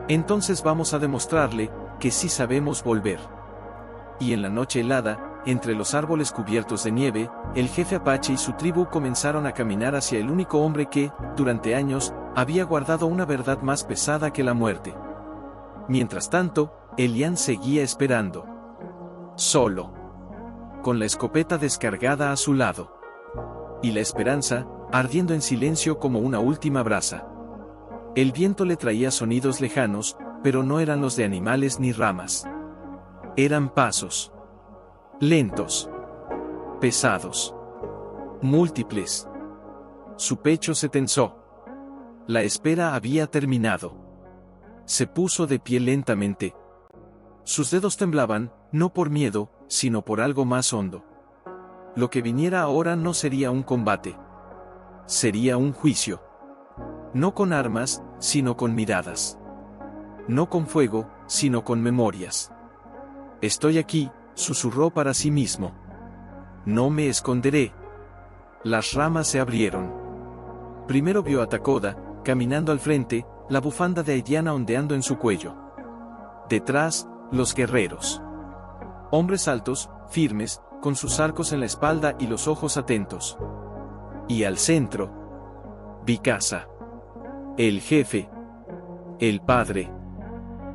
Entonces vamos a demostrarle, que sí sabemos volver. Y en la noche helada, entre los árboles cubiertos de nieve, el jefe Apache y su tribu comenzaron a caminar hacia el único hombre que, durante años, había guardado una verdad más pesada que la muerte. Mientras tanto, Elian seguía esperando. Solo. Con la escopeta descargada a su lado. Y la esperanza, ardiendo en silencio como una última brasa. El viento le traía sonidos lejanos, pero no eran los de animales ni ramas. Eran pasos. Lentos. Pesados. Múltiples. Su pecho se tensó. La espera había terminado. Se puso de pie lentamente. Sus dedos temblaban, no por miedo, sino por algo más hondo. Lo que viniera ahora no sería un combate. Sería un juicio. No con armas, sino con miradas. No con fuego, sino con memorias. Estoy aquí, susurró para sí mismo. No me esconderé. Las ramas se abrieron. Primero vio a Takoda, caminando al frente, la bufanda de haitiana ondeando en su cuello. Detrás, los guerreros. Hombres altos, firmes, con sus arcos en la espalda y los ojos atentos. Y al centro, Vikasa. El jefe. El padre.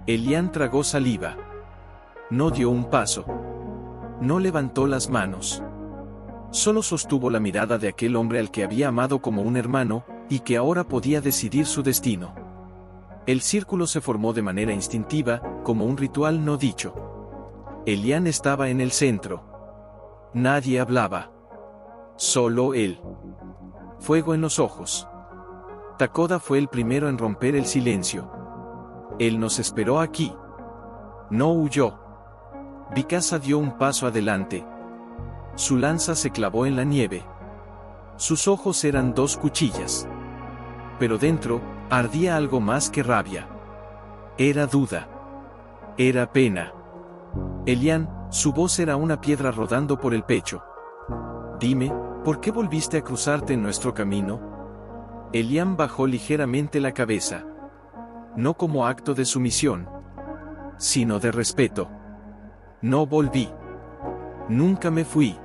Elian tragó saliva. No dio un paso. No levantó las manos. Solo sostuvo la mirada de aquel hombre al que había amado como un hermano, y que ahora podía decidir su destino. El círculo se formó de manera instintiva, como un ritual no dicho. Elian estaba en el centro. Nadie hablaba. Solo él. Fuego en los ojos. Takoda fue el primero en romper el silencio. Él nos esperó aquí. No huyó. Vikasa dio un paso adelante. Su lanza se clavó en la nieve. Sus ojos eran dos cuchillas. Pero dentro, ardía algo más que rabia. Era duda. Era pena. Elian, su voz era una piedra rodando por el pecho. Dime, ¿por qué volviste a cruzarte en nuestro camino? Elian bajó ligeramente la cabeza. No como acto de sumisión, sino de respeto. No volví. Nunca me fui.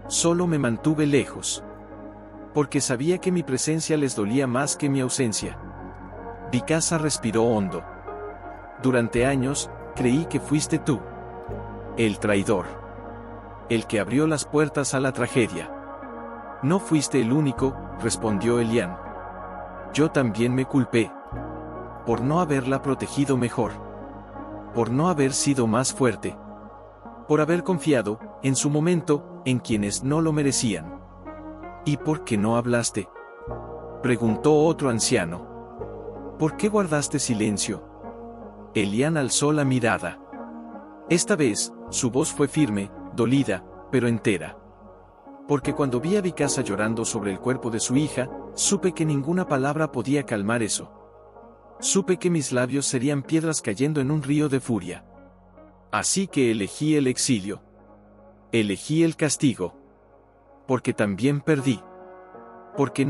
Solo me mantuve lejos. Porque sabía que mi presencia les dolía más que mi ausencia. Vikasa respiró hondo. Durante años, creí que fuiste tú. El traidor. El que abrió las puertas a la tragedia. No fuiste el único, respondió Elian. Yo también me culpé. Por no haberla protegido mejor. Por no haber sido más fuerte. Por haber confiado, en su momento, en quienes no lo merecían. ¿Y por qué no hablaste? Preguntó otro anciano. ¿Por qué guardaste silencio? Elian alzó la mirada. Esta vez, su voz fue firme, dolida, pero entera. Porque cuando vi a Vikasa llorando sobre el cuerpo de su hija, supe que ninguna palabra podía calmar eso. Supe que mis labios serían piedras cayendo en un río de furia. Así que elegí el exilio. Elegí el castigo. Porque también perdí. Porque no